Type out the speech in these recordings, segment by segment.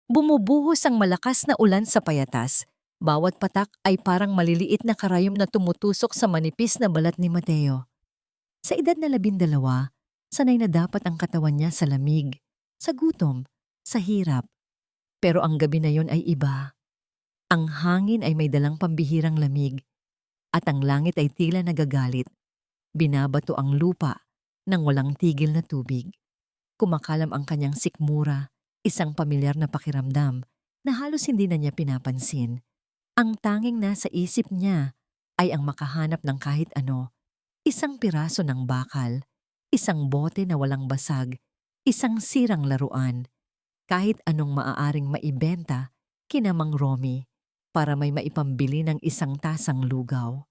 Bumubuhos ang malakas na ulan sa payatas. Bawat patak ay parang maliliit na karayom na tumutusok sa manipis na balat ni Mateo. Sa edad na 12, sanay na dapat ang katawan niya sa lamig, sa gutom, sa hirap. Pero ang gabi na yon ay iba. Ang hangin ay may dalang pambihirang lamig at ang langit ay tila nagagalit. Binabato ang lupa ng walang tigil na tubig. Kumakalam ang kanyang sikmura, isang pamilyar na pakiramdam na halos hindi na niya pinapansin. Ang tanging nasa isip niya ay ang makahanap ng kahit ano, isang piraso ng bakal, isang bote na walang basag, isang sirang laruan, kahit anong maaaring maibenta kina Mang Romy para may maipambili ng isang tasang lugaw.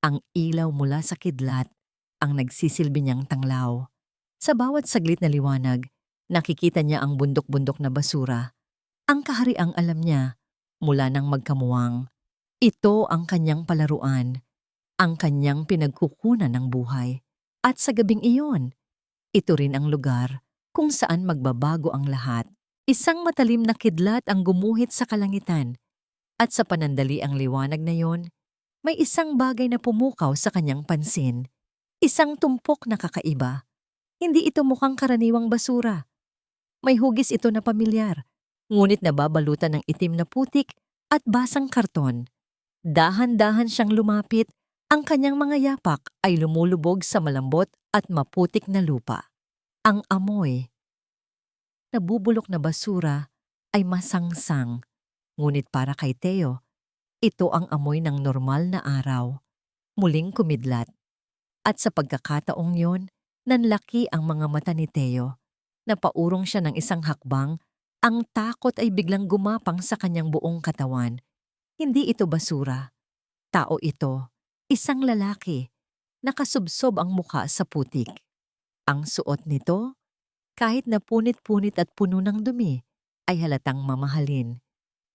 Ang ilaw mula sa kidlat ang nagsisilbi niyang tanglaw. Sa bawat saglit na liwanag, nakikita niya ang bundok-bundok na basura. Ang kahariang alam niya mula nang magkamuwang. Ito ang kanyang palaruan, ang kanyang pinagkukunan ng buhay. At sa gabing iyon, ito rin ang lugar kung saan magbabago ang lahat. Isang matalim na kidlat ang gumuhit sa kalangitan. At sa panandali ang liwanag na yon, may isang bagay na pumukaw sa kanyang pansin. Isang tumpok na kakaiba. Hindi ito mukhang karaniwang basura. May hugis ito na pamilyar, ngunit nababalutan ng itim na putik at basang karton. Dahan-dahan siyang lumapit, ang kanyang mga yapak ay lumulubog sa malambot at maputik na lupa. Ang amoy, nabubulok na basura, ay masangsang. Ngunit para kay Theo, ito ang amoy ng normal na araw. Muling kumidlat. At sa pagkakataong yon, nanlaki ang mga mata ni Theo. Napaurong siya ng isang hakbang, ang takot ay biglang gumapang sa kanyang buong katawan. Hindi ito basura. Tao ito. Isang lalaki. Nakasubsob ang mukha sa putik. Ang suot nito, kahit na punit-punit at puno ng dumi, ay halatang mamahalin.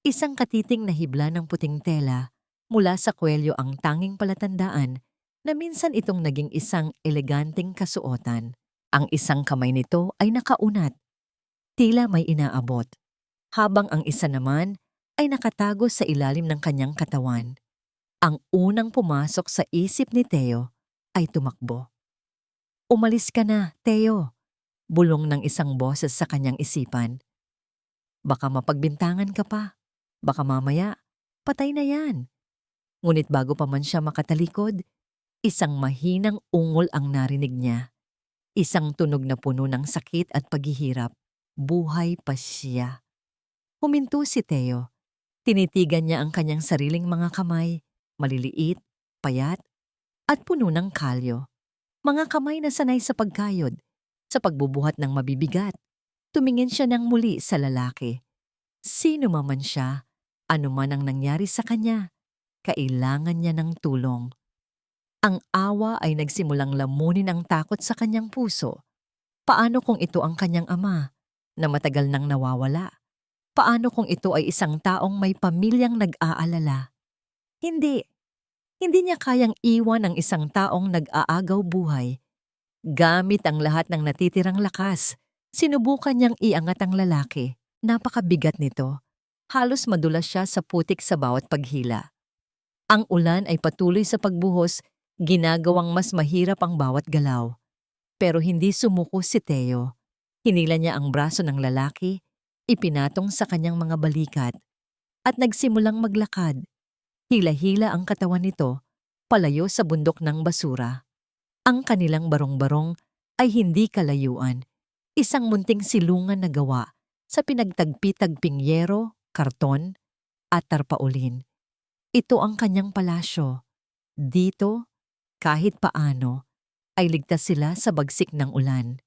Isang katiting na hibla ng puting tela, mula sa kwelyo ang tanging palatandaan na minsan itong naging isang eleganteng kasuotan. Ang isang kamay nito ay nakaunat, tila may inaabot, habang ang isa naman ay nakatago sa ilalim ng kanyang katawan. Ang unang pumasok sa isip ni Theo ay tumakbo. "Umalis ka na, Theo," bulong ng isang boses sa kanyang isipan. "Baka mapagbintangan ka pa. Baka mamaya, patay na yan." Ngunit bago pa man siya makatalikod, isang mahinang ungol ang narinig niya. Isang tunog na puno ng sakit at paghihirap. Buhay pa siya. Huminto si Theo. Tinitigan niya ang kanyang sariling mga kamay, maliliit, payat, at puno ng kalyo. Mga kamay na sanay sa pagkayod, sa pagbubuhat ng mabibigat. Tumingin siya ng muli sa lalaki. Sino man siya, anuman ang nangyari sa kanya, kailangan niya ng tulong. Ang awa ay nagsimulang lamunin ang takot sa kanyang puso. Paano kung ito ang kanyang ama, na matagal nang nawawala? Paano kung ito ay isang taong may pamilyang nag-aalala? Hindi. Hindi niya kayang iwan ang isang taong nag-aagaw buhay. Gamit ang lahat ng natitirang lakas, sinubukan niyang iangat ang lalaki. Napakabigat nito. Halos madulas siya sa putik sa bawat paghila. Ang ulan ay patuloy sa pagbuhos, ginagawang mas mahirap ang bawat galaw. Pero hindi sumuko si Theo. Hinila niya ang braso ng lalaki, ipinatong sa kanyang mga balikat, at nagsimulang maglakad. Hila-hila ang katawan nito, palayo sa bundok ng basura. Ang kanilang barong-barong ay hindi kalayuan. Isang munting silungan na gawa sa pinagtagpi-tagping yero, karton, at tarpaulin. Ito ang kanyang palasyo. Dito, kahit paano, ay ligtas sila sa bagsik ng ulan.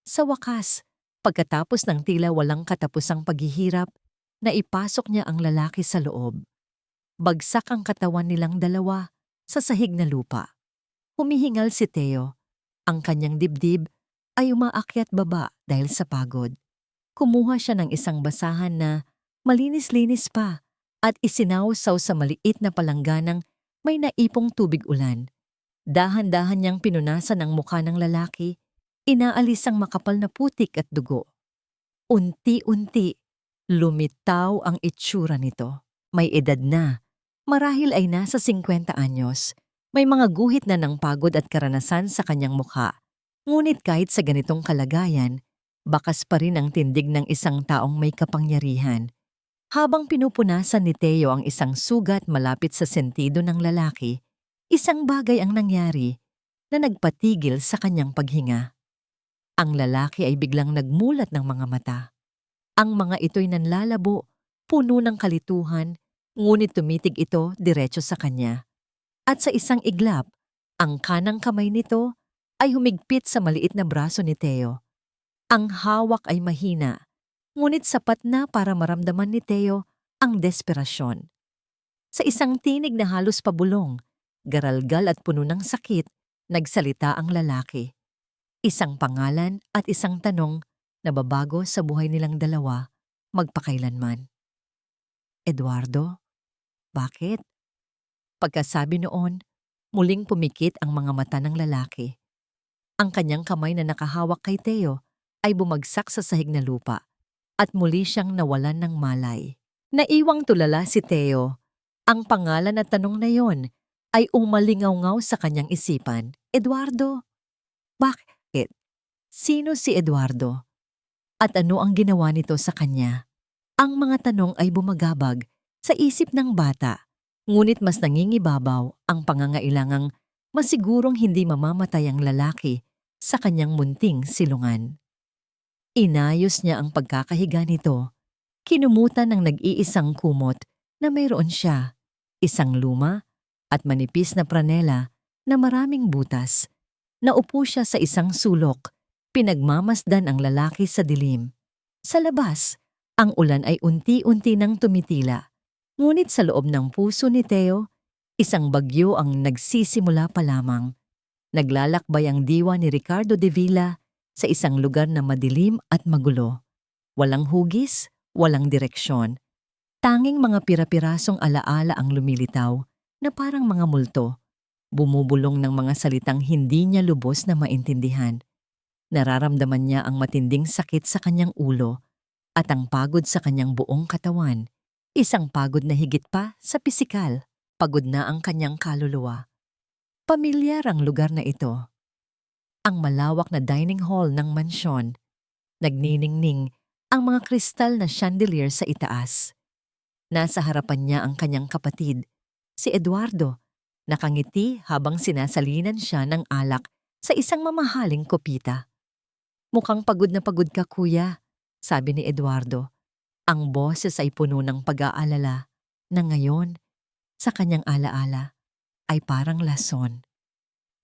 Sa wakas, pagkatapos ng tila walang katapusang paghihirap, naipasok niya ang lalaki sa loob. Bagsak ang katawan nilang dalawa sa sahig na lupa. Humihingal si Theo. Ang kanyang dibdib ay umaakyat baba dahil sa pagod. Kumuha siya ng isang basahan na malinis-linis pa at isinawsaw sa maliit na palangganang may naipong tubig ulan. Dahan-dahan niyang pinunasan ang mukha ng lalaki, inaalis ang makapal na putik at dugo. Unti-unti, Lumitaw ang itsura nito. May edad na. Marahil ay nasa 50 anyos. May mga guhit na ng pagod at karanasan sa kanyang mukha. Ngunit kahit sa ganitong kalagayan, bakas pa rin ang tindig ng isang taong may kapangyarihan. Habang pinupunasan ni Teo ang isang sugat malapit sa sentido ng lalaki, isang bagay ang nangyari na nagpatigil sa kanyang paghinga. Ang lalaki ay biglang nagmulat ng mga mata. Ang mga ito'y nanlalabo, puno ng kalituhan, ngunit tumitig ito diretso sa kanya. At sa isang iglap, ang kanang kamay nito ay humigpit sa maliit na braso ni Teo. Ang hawak ay mahina, ngunit sapat na para maramdaman ni Teo ang desperasyon. Sa isang tinig na halos pabulong, garalgal at puno ng sakit, nagsalita ang lalaki. Isang pangalan at isang tanong na babago sa buhay nilang dalawa magpakailanman. Eduardo? Bakit? Pagkasabi noon, muling pumikit ang mga mata ng lalaki. Ang kanyang kamay na nakahawak kay Teo ay bumagsak sa sahig na lupa at muli siyang nawalan ng malay. Naiwang tulala si Teo. Ang pangalan at tanong na yon ay umalingaw-ngaw sa kanyang isipan. Eduardo? Bakit? Sino si Eduardo? At ano ang ginawa nito sa kanya? Ang mga tanong ay bumagabag sa isip ng bata, ngunit mas nangingibabaw ang pangangailangang masigurong hindi mamamatay ang lalaki sa kanyang munting silungan. Inayos niya ang pagkakahiga nito. Kinumutan ng nag-iisang kumot na mayroon siya, isang luma at manipis na pranela na maraming butas. Naupo siya sa isang sulok, pinagmamasdan ang lalaki sa dilim. Sa labas, ang ulan ay unti-unti nang tumitila. Ngunit sa loob ng puso ni Teo, isang bagyo ang nagsisimula pa lamang. Naglalakbay ang diwa ni Ricardo de Villa sa isang lugar na madilim at magulo. Walang hugis, walang direksyon. Tanging mga pira-pirasong alaala ang lumilitaw na parang mga multo. Bumubulong ng mga salitang hindi niya lubos na maintindihan. Nararamdaman niya ang matinding sakit sa kanyang ulo at ang pagod sa kanyang buong katawan. Isang pagod na higit pa sa pisikal. Pagod na ang kanyang kaluluwa. Pamilyar ang lugar na ito. Ang malawak na dining hall ng mansyon. Nagniningning ang mga kristal na chandelier sa itaas. Nasa harapan niya ang kanyang kapatid, si Eduardo, nakangiti habang sinasalinan siya ng alak sa isang mamahaling kopita. Mukhang pagod na pagod ka, kuya, sabi ni Eduardo. Ang boses ay puno ng pag-aalala na ngayon, sa kanyang alaala, ay parang lason.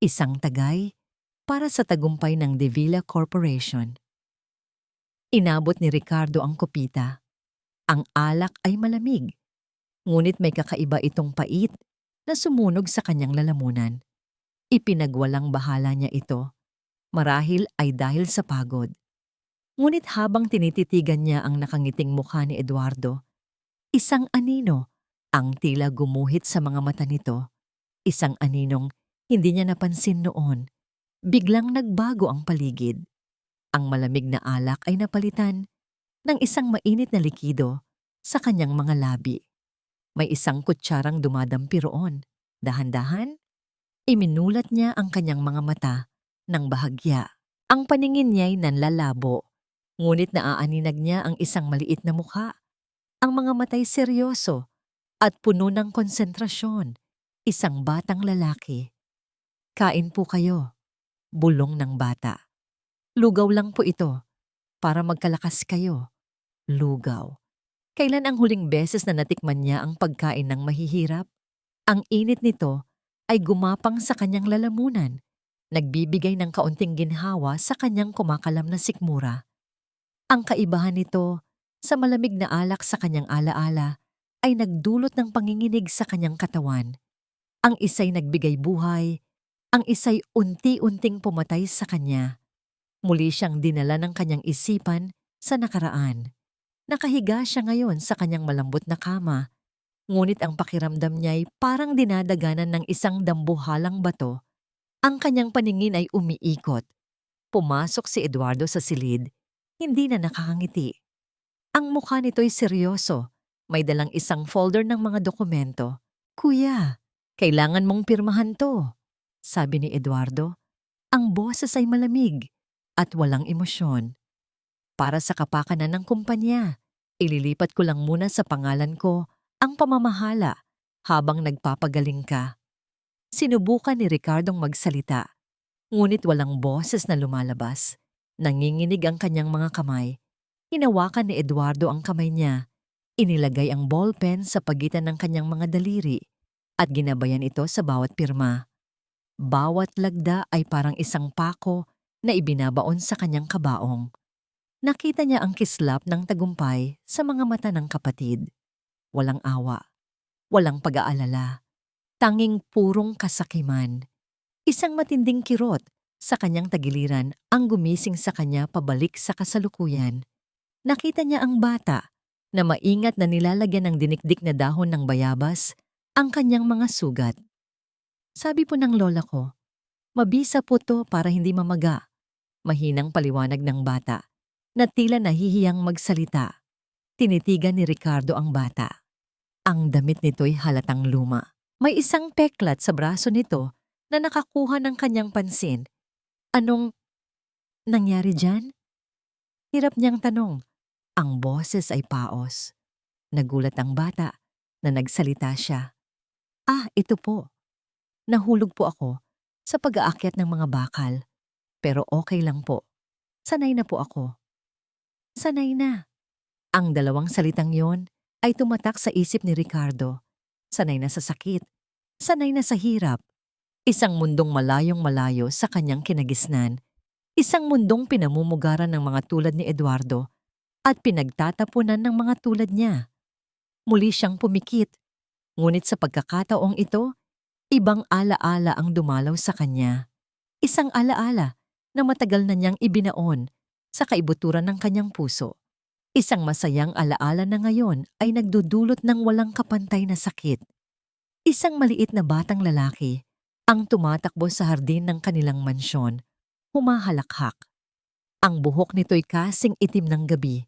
Isang tagay para sa tagumpay ng De Villa Corporation. Inabot ni Ricardo ang kopita. Ang alak ay malamig, ngunit may kakaiba itong pait na sumunog sa kanyang lalamunan. Ipinagwalang bahala niya ito, marahil ay dahil sa pagod. Ngunit habang tinititigan niya ang nakangiting mukha ni Eduardo, isang anino ang tila gumuhit sa mga mata nito. Isang aninong hindi niya napansin noon. Biglang nagbago ang paligid. Ang malamig na alak ay napalitan ng isang mainit na likido sa kanyang mga labi. May isang kutsarang dumadampi roon. Dahan-dahan, iminulat niya ang kanyang mga mata ng bahagya. Ang paningin niya'y nanlalabo, ngunit naaaninag niya ang isang maliit na mukha. Ang mga matay seryoso at puno ng konsentrasyon. Isang batang lalaki. Kain po kayo, bulong ng bata. Lugaw lang po ito, para magkalakas kayo. Lugaw. Kailan ang huling beses na natikman niya ang pagkain ng mahihirap? Ang init nito ay gumapang sa kanyang lalamunan, nagbibigay ng kaunting ginhawa sa kanyang kumakalam na sikmura. Ang kaibahan nito sa malamig na alak sa kanyang alaala ay nagdulot ng panginginig sa kanyang katawan. Ang isa'y nagbigay buhay, ang isa'y unti-unting pumatay sa kanya. Muli siyang dinala ng kanyang isipan sa nakaraan. Nakahiga siya ngayon sa kanyang malambot na kama, ngunit ang pakiramdam niya'y parang dinadaganan ng isang dambuhalang bato. Ang kanyang paningin ay umiikot. Pumasok si Eduardo sa silid, hindi na nakakangiti. Ang mukha nito'y seryoso. May dalang isang folder ng mga dokumento. Kuya, kailangan mong pirmahan to, sabi ni Eduardo. Ang boses ay malamig at walang emosyon. Para sa kapakanan ng kumpanya, ililipat ko lang muna sa pangalan ko ang pamamahala habang nagpapagaling ka. Sinubukan ni Ricardong magsalita, ngunit walang boses na lumalabas. Nanginginig ang kanyang mga kamay. Hinawakan ni Eduardo ang kamay niya. Inilagay ang ballpen sa pagitan ng kanyang mga daliri at ginabayan ito sa bawat pirma. Bawat lagda ay parang isang pako na ibinabaon sa kanyang kabaong. Nakita niya ang kislap ng tagumpay sa mga mata ng kapatid. Walang awa, walang pag-aalala, tanging purong kasakiman. Isang matinding kirot sa kanyang tagiliran ang gumising sa kanya pabalik sa kasalukuyan. Nakita niya ang bata na maingat na nilalagyan ng dinikdik na dahon ng bayabas ang kanyang mga sugat. Sabi po ng lola ko, mabisa po to para hindi mamaga. Mahinang paliwanag ng bata na tila nahihiyang magsalita. Tinitigan ni Ricardo ang bata. Ang damit nito'y halatang luma. May isang peklat sa braso nito na nakakuha ng kanyang pansin. Anong nangyari dyan? Hirap niyang tanong. Ang boses ay paos. Nagulat ang bata na nagsalita siya. Ito po. Nahulog po ako sa pag-aakyat ng mga bakal. Pero okay lang po. Sanay na po ako. Sanay na. Ang dalawang salitang yon ay tumatak sa isip ni Ricardo. Sanay na sa sakit. Sanay na sa hirap. Isang mundong malayong malayo sa kanyang kinagisnan. Isang mundong pinamumugaran ng mga tulad ni Eduardo at pinagtatapunan ng mga tulad niya. Muli siyang pumikit. Ngunit sa pagkakataong ito, ibang alaala ang dumalaw sa kanya. Isang alaala na matagal na niyang ibinaon sa kaibuturan ng kanyang puso. Isang masayang alaala na ngayon ay nagdudulot ng walang kapantay na sakit. Isang maliit na batang lalaki ang tumatakbo sa hardin ng kanilang mansyon, humahalakhak. Ang buhok nito'y kasing itim ng gabi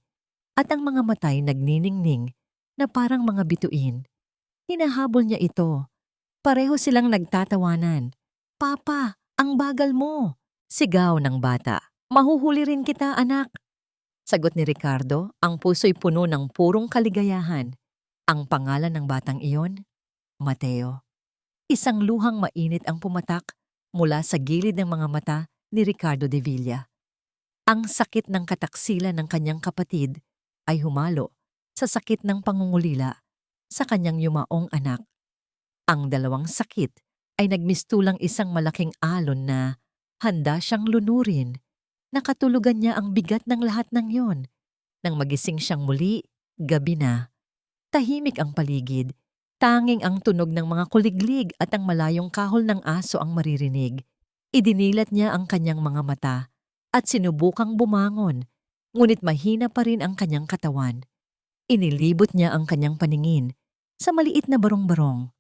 at ang mga matay nagniningning na parang mga bituin. Hinahabol niya ito. Pareho silang nagtatawanan. Papa, ang bagal mo! Sigaw ng bata. Mahuhuli rin kita, anak. Sagot ni Ricardo, ang puso'y puno ng purong kaligayahan. Ang pangalan ng batang iyon, Mateo. Isang luhang mainit ang pumatak mula sa gilid ng mga mata ni Ricardo de Villa. Ang sakit ng kataksilan ng kanyang kapatid ay humalo sa sakit ng pangungulila sa kanyang yumaong anak. Ang dalawang sakit ay nagmistulang isang malaking alon na handa siyang lunurin. Nakatulugan niya ang bigat ng lahat ng yon. Nang magising siyang muli, gabi na. Tahimik ang paligid. Tanging ang tunog ng mga kuliglig at ang malayong kahol ng aso ang maririnig. Idinilat niya ang kanyang mga mata at sinubukang bumangon, ngunit mahina pa rin ang kanyang katawan. Inilibot niya ang kanyang paningin sa maliit na barong-barong.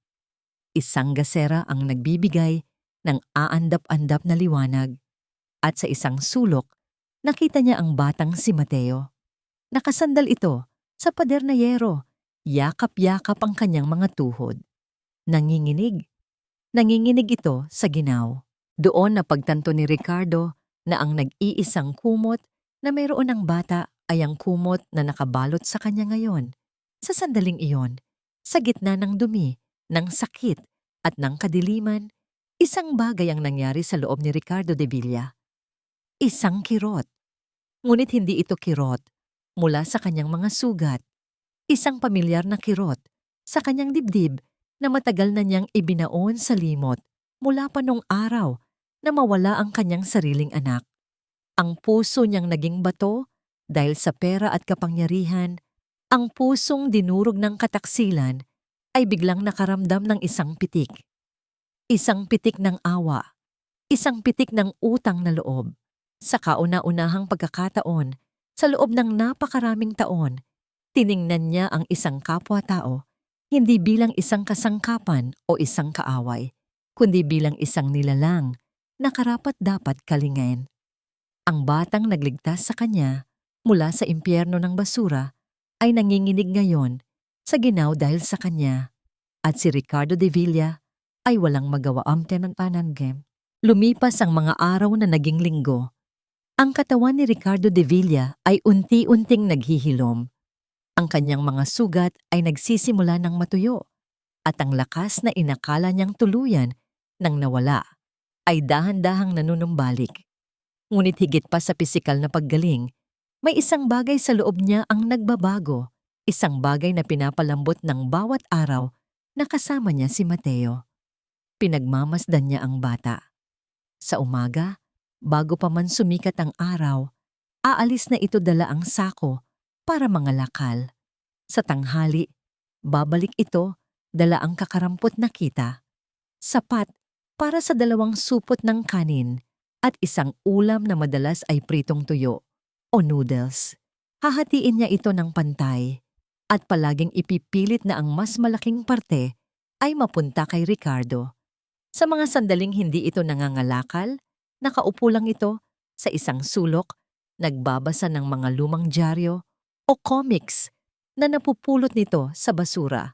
Isang gasera ang nagbibigay ng aandap-andap na liwanag at sa isang sulok, nakita niya ang batang si Mateo. Nakasandal ito sa pader na yero, yakap-yakap ang kanyang mga tuhod. Nanginginig. Nanginginig ito sa ginaw. Doon napagtanto ni Ricardo na ang nag-iisang kumot na mayroon ng bata ay ang kumot na nakabalot sa kanya ngayon. Sa sandaling iyon, sa gitna ng dumi, ng sakit at ng kadiliman, isang bagay ang nangyari sa loob ni Ricardo de Villa. Isang kirot. Ngunit hindi ito kirot mula sa kanyang mga sugat. Isang pamilyar na kirot sa kanyang dibdib na matagal na niyang ibinaon sa limot mula pa nung araw na mawala ang kanyang sariling anak. Ang puso niyang naging bato dahil sa pera at kapangyarihan, ang pusong dinurog ng kataksilan ay biglang nakaramdam ng isang pitik. Isang pitik ng awa, isang pitik ng utang na loob. Sa kauna-unahang pagkakataon, sa loob ng napakaraming taon, tiningnan niya ang isang kapwa-tao hindi bilang isang kasangkapan o isang kaaway, kundi bilang isang nilalang na karapat-dapat kalingin. Ang batang nagligtas sa kanya mula sa impyerno ng basura ay nanginginig ngayon sa ginaw dahil sa kanya at si Ricardo de Villa ay walang magawa ang tenantananggem. Lumipas ang mga araw na naging linggo. Ang katawan ni Ricardo de Villa ay unti-unting naghihilom. Ang kanyang mga sugat ay nagsisimula ng matuyo at ang lakas na inakala niyang tuluyan nang nawala ay dahan-dahang nanunumbalik. Ngunit higit pa sa pisikal na paggaling, may isang bagay sa loob niya ang nagbabago, isang bagay na pinapalambot ng bawat araw na kasama niya si Mateo. Pinagmamasdan niya ang bata. Sa umaga, bago pa man sumikat ang araw, aalis na ito dala ang sako para mga lakal. Sa tanghali, babalik ito dala ang kakarampot na kita. Sapat para sa 2 supot ng kanin at isang ulam na madalas ay pritong tuyo o noodles. Hahatiin niya ito ng pantay at palaging ipipilit na ang mas malaking parte ay mapunta kay Ricardo. Sa mga sandaling hindi ito nangangalakal, nakaupo lang ito sa isang sulok, nagbabasa ng mga lumang dyaryo o comics na napupulot nito sa basura.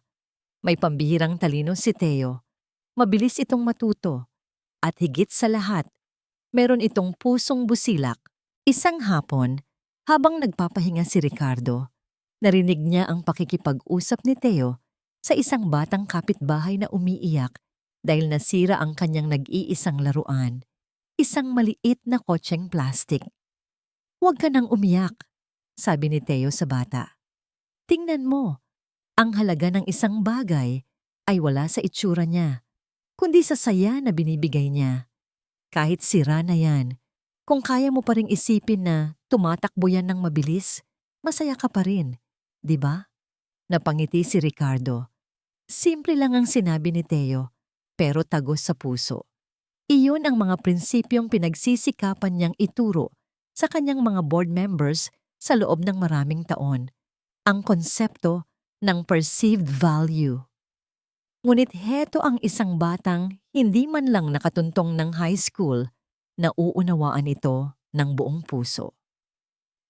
May pambihirang talino si Teo. Mabilis itong matuto. At higit sa lahat, meron itong pusong busilak. Isang hapon, habang nagpapahinga si Ricardo, narinig niya ang pakikipag-usap ni Teo sa isang batang kapitbahay na umiiyak dahil nasira ang kanyang nag-iisang laruan, isang maliit na kotseng plastik. "Huwag ka nang umiyak," sabi ni Teo sa bata. "Tingnan mo, ang halaga ng isang bagay ay wala sa itsura niya, kundi sa saya na binibigay niya. Kahit sira na yan, kung kaya mo pa ring isipin na tumatakbo yan ng mabilis, masaya ka pa rin, di ba?" Napangiti si Ricardo. Simple lang ang sinabi ni Teo, pero tagos sa puso. Iyon ang mga prinsipyong pinagsisikapan niyang ituro sa kanyang mga board members sa loob ng maraming taon. Ang konsepto ng perceived value. Ngunit heto ang isang batang hindi man lang nakatuntong ng high school na uunawaan ito ng buong puso.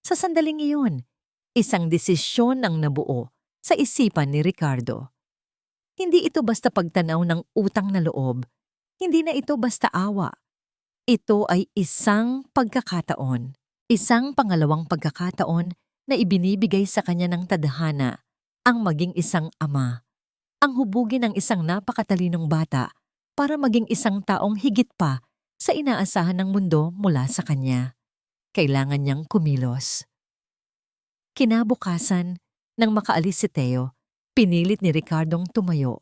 Sa sandaling iyon, isang desisyon ang nabuo sa isipan ni Ricardo. Hindi ito basta pagtanaw ng utang na loob, hindi na ito basta awa. Ito ay isang pagkakataon, isang pangalawang pagkakataon na ibinibigay sa kanya ng tadhana ang maging isang ama, ang hubugin ng isang napakatalinong bata para maging isang taong higit pa sa inaasahan ng mundo mula sa kanya. Kailangan niyang kumilos. Kinabukasan, nang makaalis si Teo, pinilit ni Ricardong tumayo.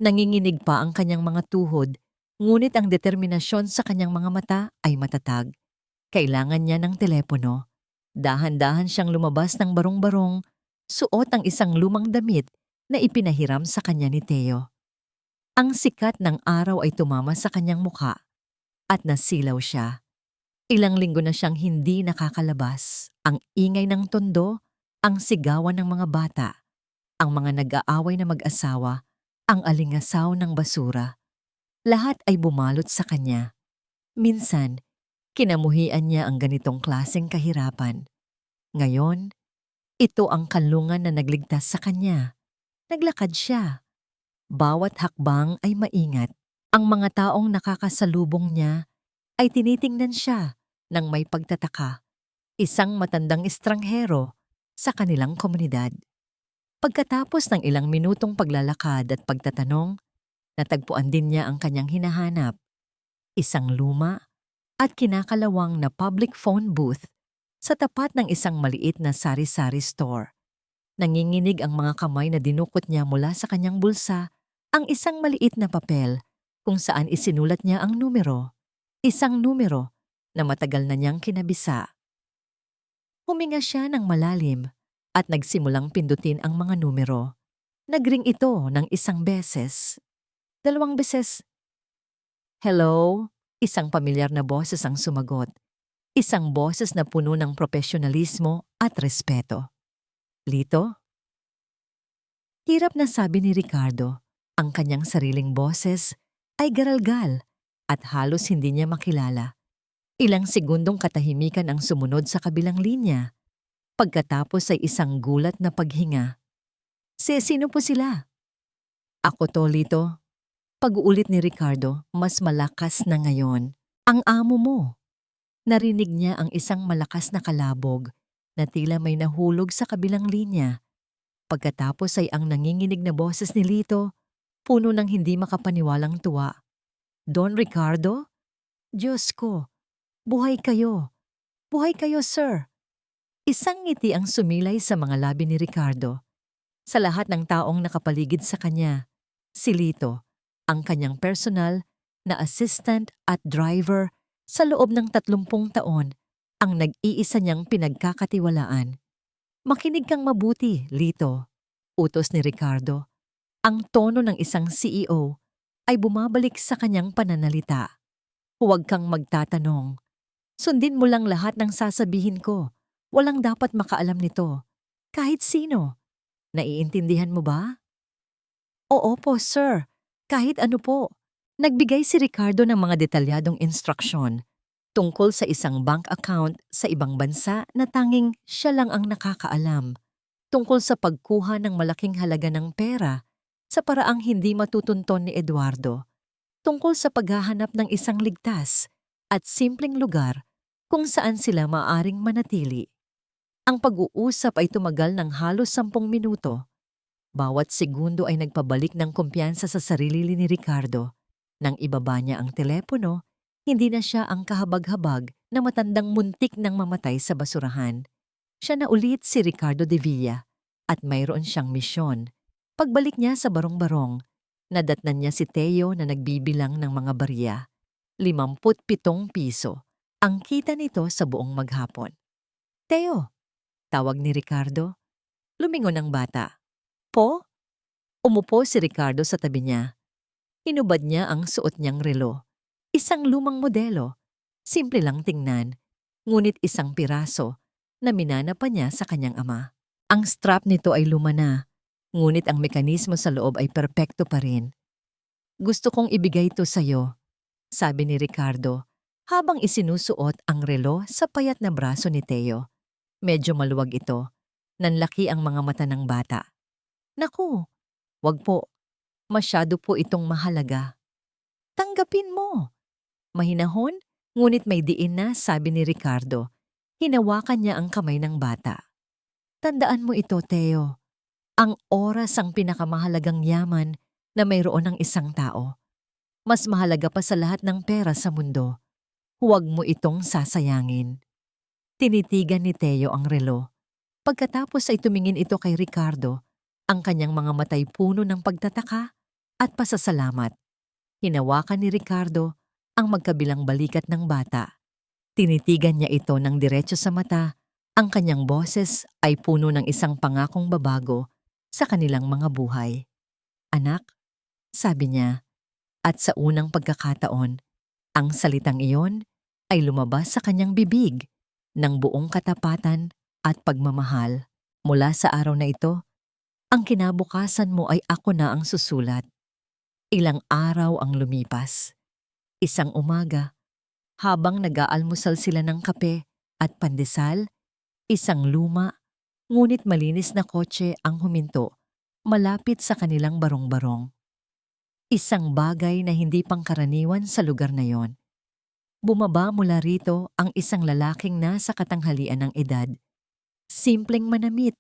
Nanginginig pa ang kanyang mga tuhod, ngunit ang determinasyon sa kanyang mga mata ay matatag. Kailangan niya ng telepono. Dahan-dahan siyang lumabas ng barong-barong, suot ang isang lumang damit na ipinahiram sa kanya ni Teo. Ang sikat ng araw ay tumama sa kanyang mukha at nasilaw siya. Ilang linggo na siyang hindi nakakalabas. Ang ingay ng tondo, ang sigawan ng mga bata, ang mga nag-aaway na mag-asawa, ang alingasaw ng basura. Lahat ay bumalot sa kanya. Minsan, kinamuhian niya ang ganitong klaseng kahirapan. Ngayon, ito ang kanlungan na nagligtas sa kanya. Naglakad siya. Bawat hakbang ay maingat. Ang mga taong nakakasalubong niya ay tinitingnan siya ng may pagtataka. Isang matandang estranghero sa kanilang komunidad. Pagkatapos ng ilang minutong paglalakad at pagtatanong, natagpuan din niya ang kanyang hinahanap. Isang luma at kinakalawang na public phone booth sa tapat ng isang maliit na sari-sari store. Nanginginig ang mga kamay na dinukot niya mula sa kanyang bulsa ang isang maliit na papel kung saan isinulat niya ang numero. Isang numero na matagal na niyang kinabisa. Huminga siya ng malalim at nagsimulang pindutin ang mga numero. Nagring ito ng 1 beses, 2 beses. "Hello?" Isang pamilyar na boses ang sumagot. Isang boses na puno ng profesionalismo at respeto. "Lito?" Hirap na sabi ni Ricardo. Ang kanyang sariling boses ay garalgal at halos hindi niya makilala. Ilang segundong katahimikan ang sumunod sa kabilang linya. Pagkatapos ay isang gulat na paghinga. Sino po sila? Ako to, Lito. Pag-uulit ni Ricardo, mas malakas na ngayon. Ang amo mo. Narinig niya ang isang malakas na kalabog na tila may nahulog sa kabilang linya. Pagkatapos ay ang nanginginig na boses ni Lito, puno ng hindi makapaniwalang tuwa. Don Ricardo? Diyos ko, buhay kayo. Buhay kayo, sir. Isang ngiti ang sumilay sa mga labi ni Ricardo. Sa lahat ng taong nakapaligid sa kanya, si Lito, ang kanyang personal na assistant at driver sa loob ng 30 taon, ang nag-iisa niyang pinagkakatiwalaan. Makinig kang mabuti, Lito, utos ni Ricardo. Ang tono ng isang CEO ay bumabalik sa kanyang pananalita. Huwag kang magtatanong. Sundin mo lang lahat ng sasabihin ko. Walang dapat makaalam nito. Kahit sino. Naiintindihan mo ba? Oo po, sir. Kahit ano po. Nagbigay si Ricardo ng mga detalyadong instruksyon tungkol sa isang bank account sa ibang bansa na tanging siya lang ang nakakaalam. Tungkol sa pagkuha ng malaking halaga ng pera sa paraang hindi matutunton ni Eduardo. Tungkol sa paghahanap ng isang ligtas at simpleng lugar kung saan sila maaring manatili. Ang pag-uusap ay tumagal ng halos 10 minuto. Bawat segundo ay nagpabalik ng kumpiyansa sa sarili ni Ricardo. Nang ibaba niya ang telepono, hindi na siya ang kahabag-habag na matandang muntik ng mamatay sa basurahan. Siya na ulit si Ricardo de Villa at mayroon siyang misyon. Pagbalik niya sa barong-barong, nadatnan niya si Teo na nagbibilang ng mga barya. 57 piso. Ang kita nito sa buong maghapon. Teo, tawag ni Ricardo. Lumingon ang bata. Po? Umupo si Ricardo sa tabi niya. Hinubad niya ang suot niyang relo. Isang lumang modelo. Simple lang tingnan, ngunit isang piraso na minana pa niya sa kanyang ama. Ang strap nito ay luma na, ngunit ang mekanismo sa loob ay perpekto pa rin. Gusto kong ibigay ito sa'yo, sabi ni Ricardo, habang isinusuot ang relo sa payat na braso ni Teo. Medyo maluwag ito. Nanlaki ang mga mata ng bata. Naku, wag po. Masyado po itong mahalaga. Tanggapin mo. Mahinahon, ngunit may diin na, sabi ni Ricardo. Hinawakan niya ang kamay ng bata. Tandaan mo ito, Teo. Ang oras ang pinakamahalagang yaman na mayroon ng isang tao. Mas mahalaga pa sa lahat ng pera sa mundo. Huwag mo itong sasayangin. Tinitigan ni Teo ang relo. Pagkatapos ay tumingin ito kay Ricardo, ang kanyang mga matay puno ng pagtataka at pasasalamat. Hinawakan ni Ricardo ang magkabilang balikat ng bata. Tinitigan niya ito ng diretso sa mata. Ang kanyang boses ay puno ng isang pangakong babago sa kanilang mga buhay. Anak, sabi niya, at sa unang pagkakataon, ang salitang iyon ay lumabas sa kanyang bibig ng buong katapatan at pagmamahal. Mula sa araw na ito, ang kinabukasan mo ay ako na ang susulat. Ilang araw ang lumipas. Isang umaga, habang nag-aalmusal sila ng kape at pandesal, isang luma, ngunit malinis na kotse ang huminto malapit sa kanilang barong-barong. Isang bagay na hindi pangkaraniwan sa lugar na yon. Bumaba mula rito ang isang lalaking nasa katanghalian ng edad. Simpleng manamit,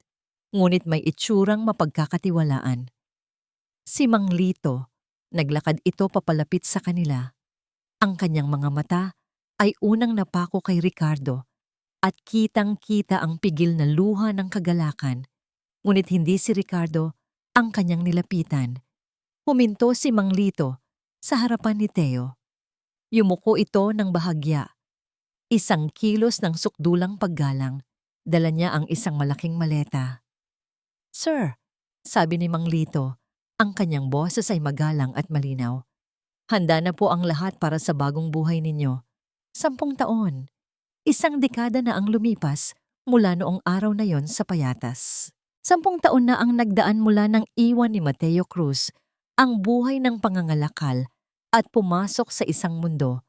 ngunit may itsurang mapagkakatiwalaan. Si Mang Lito, naglakad ito papalapit sa kanila. Ang kanyang mga mata ay unang napako kay Ricardo at kitang-kita ang pigil na luha ng kagalakan. Ngunit hindi si Ricardo ang kanyang nilapitan. Huminto si Mang Lito sa harapan ni Teo. Yumuko ito ng bahagya. 1 kilos ng sukdulang paggalang. Dala niya ang isang malaking maleta. Sir, sabi ni Mang Lito, ang kanyang boses ay magalang at malinaw. Handa na po ang lahat para sa bagong buhay ninyo. 10 taon. 1 dekada na ang lumipas mula noong araw na yon sa payatas. 10 taon na ang nagdaan mula ng iwan ni Mateo Cruz ang buhay ng pangangalakal at pumasok sa isang mundo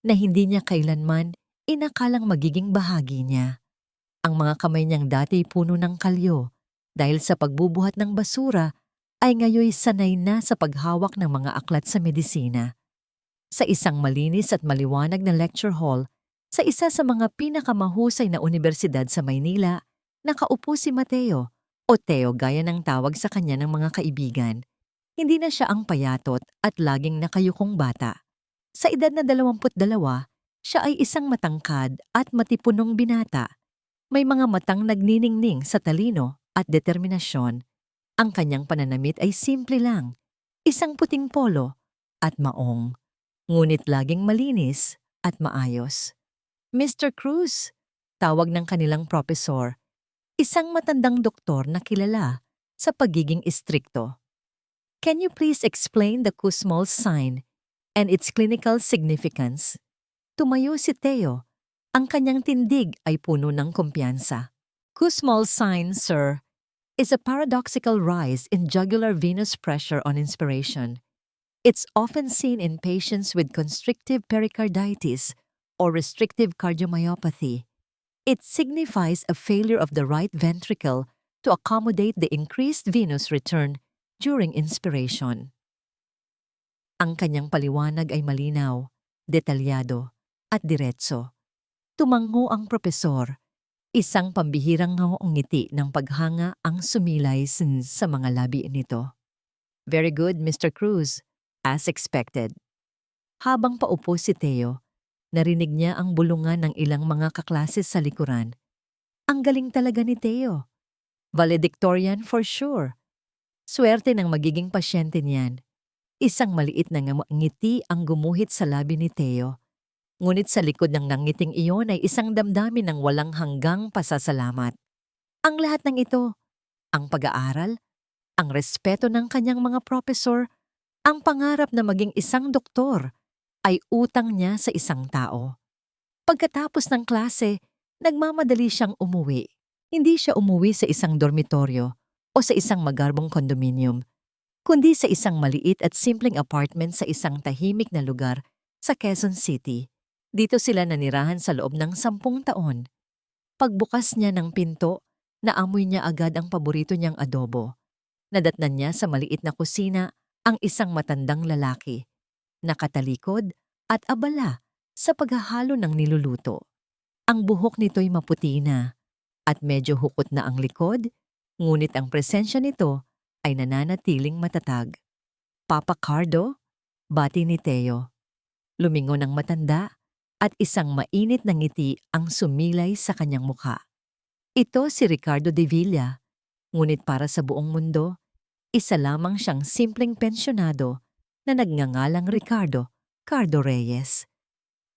na hindi niya kailanman inakalang magiging bahagi niya. Ang mga kamay niyang dati puno ng kalyo dahil sa pagbubuhat ng basura ay ngayoy sanay na sa paghawak ng mga aklat sa medisina. Sa isang malinis at maliwanag na lecture hall, sa isa sa mga pinakamahusay na unibersidad sa Maynila, nakaupo si Mateo o Teo gaya ng tawag sa kanya ng mga kaibigan. Hindi na siya ang payatot at laging nakayukong bata. Sa edad na 22, siya ay isang matangkad at matipunong binata. May mga matang nagniningning sa talino at determinasyon. Ang kanyang pananamit ay simple lang, isang puting polo at maong, ngunit laging malinis at maayos. Mr. Cruz, tawag ng kanilang propesor, isang matandang doktor na kilala sa pagiging istrikto. Can you please explain the Kussmaul sign and its clinical significance? Tumayo si Teo. Ang kanyang tindig ay puno ng kumpiyansa. Kussmaul sign, sir, is a paradoxical rise in jugular venous pressure on inspiration. It's often seen in patients with constrictive pericarditis or restrictive cardiomyopathy. It signifies a failure of the right ventricle to accommodate the increased venous return during inspiration. Ang kanyang paliwanag ay malinaw, detalyado, at diretso. Tumango ang propesor. Isang pambihirang ngiti ng paghanga ang sumilay sa mga labi nito. Very good, Mr. Cruz. As expected. Habang paupo si Teo, narinig niya ang bulungan ng ilang mga kaklase sa likuran. Ang galing talaga ni Teo. Valedictorian for sure. Swerte ng magiging pasyente niyan. Isang maliit na ngiti ang gumuhit sa labi ni Teo. Ngunit sa likod ng nangiting iyon ay isang damdamin ng walang hanggang pasasalamat. Ang lahat ng ito, ang pag-aaral, ang respeto ng kanyang mga propesor, ang pangarap na maging isang doktor, ay utang niya sa isang tao. Pagkatapos ng klase, nagmamadali siyang umuwi. Hindi siya umuwi sa isang dormitoryo o sa isang magarbong kondominium, kundi sa isang maliit at simpleng apartment sa isang tahimik na lugar sa Quezon City. Dito sila nanirahan sa loob ng 10 taon. Pagbukas niya ng pinto, naamoy niya agad ang paborito niyang adobo. Nadatnan niya sa maliit na kusina ang isang matandang lalaki, nakatalikod at abala sa paghahalo ng niluluto. Ang buhok nito'y maputi na at medyo hukot na ang likod, ngunit ang presensya nito ay nananatiling matatag. Papa Cardo, bati ni Teo. Lumingon ang matanda at isang mainit na ngiti ang sumilay sa kanyang mukha. Ito si Ricardo de Villa, ngunit para sa buong mundo, isa lamang siyang simpleng pensyonado na nagngangalang Ricardo Cardo Reyes.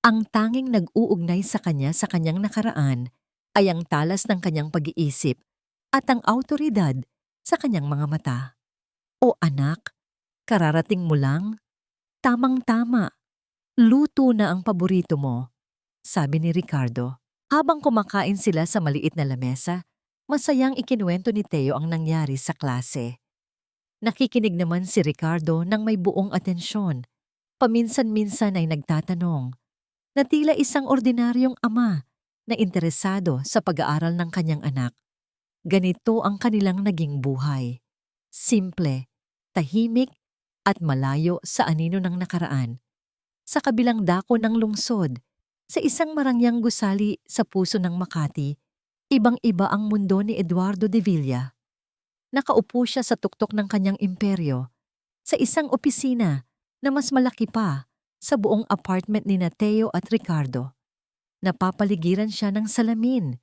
Ang tanging nag-uugnay sa kanyang nakaraan ay ang talas ng kanyang pag-iisip at ang awtoridad sa kanyang mga mata. O anak, kararating mo lang? Tamang-tama. Luto na ang paborito mo, sabi ni Ricardo. Habang kumakain sila sa maliit na lamesa, masayang ikinuwento ni Teo ang nangyari sa klase. Nakikinig naman si Ricardo nang may buong atensyon. Paminsan-minsan ay nagtatanong, na tila isang ordinaryong ama na interesado sa pag-aaral ng kanyang anak. Ganito ang kanilang naging buhay. Simple, tahimik, at malayo sa anino ng nakaraan. Sa kabilang dako ng lungsod, sa isang marangyang gusali sa puso ng Makati, ibang-iba ang mundo ni Eduardo de Villa. Nakaupo siya sa tuktok ng kanyang imperyo, sa isang opisina na mas malaki pa sa buong apartment ni Teo at Ricardo. Napapaligiran siya ng salamin,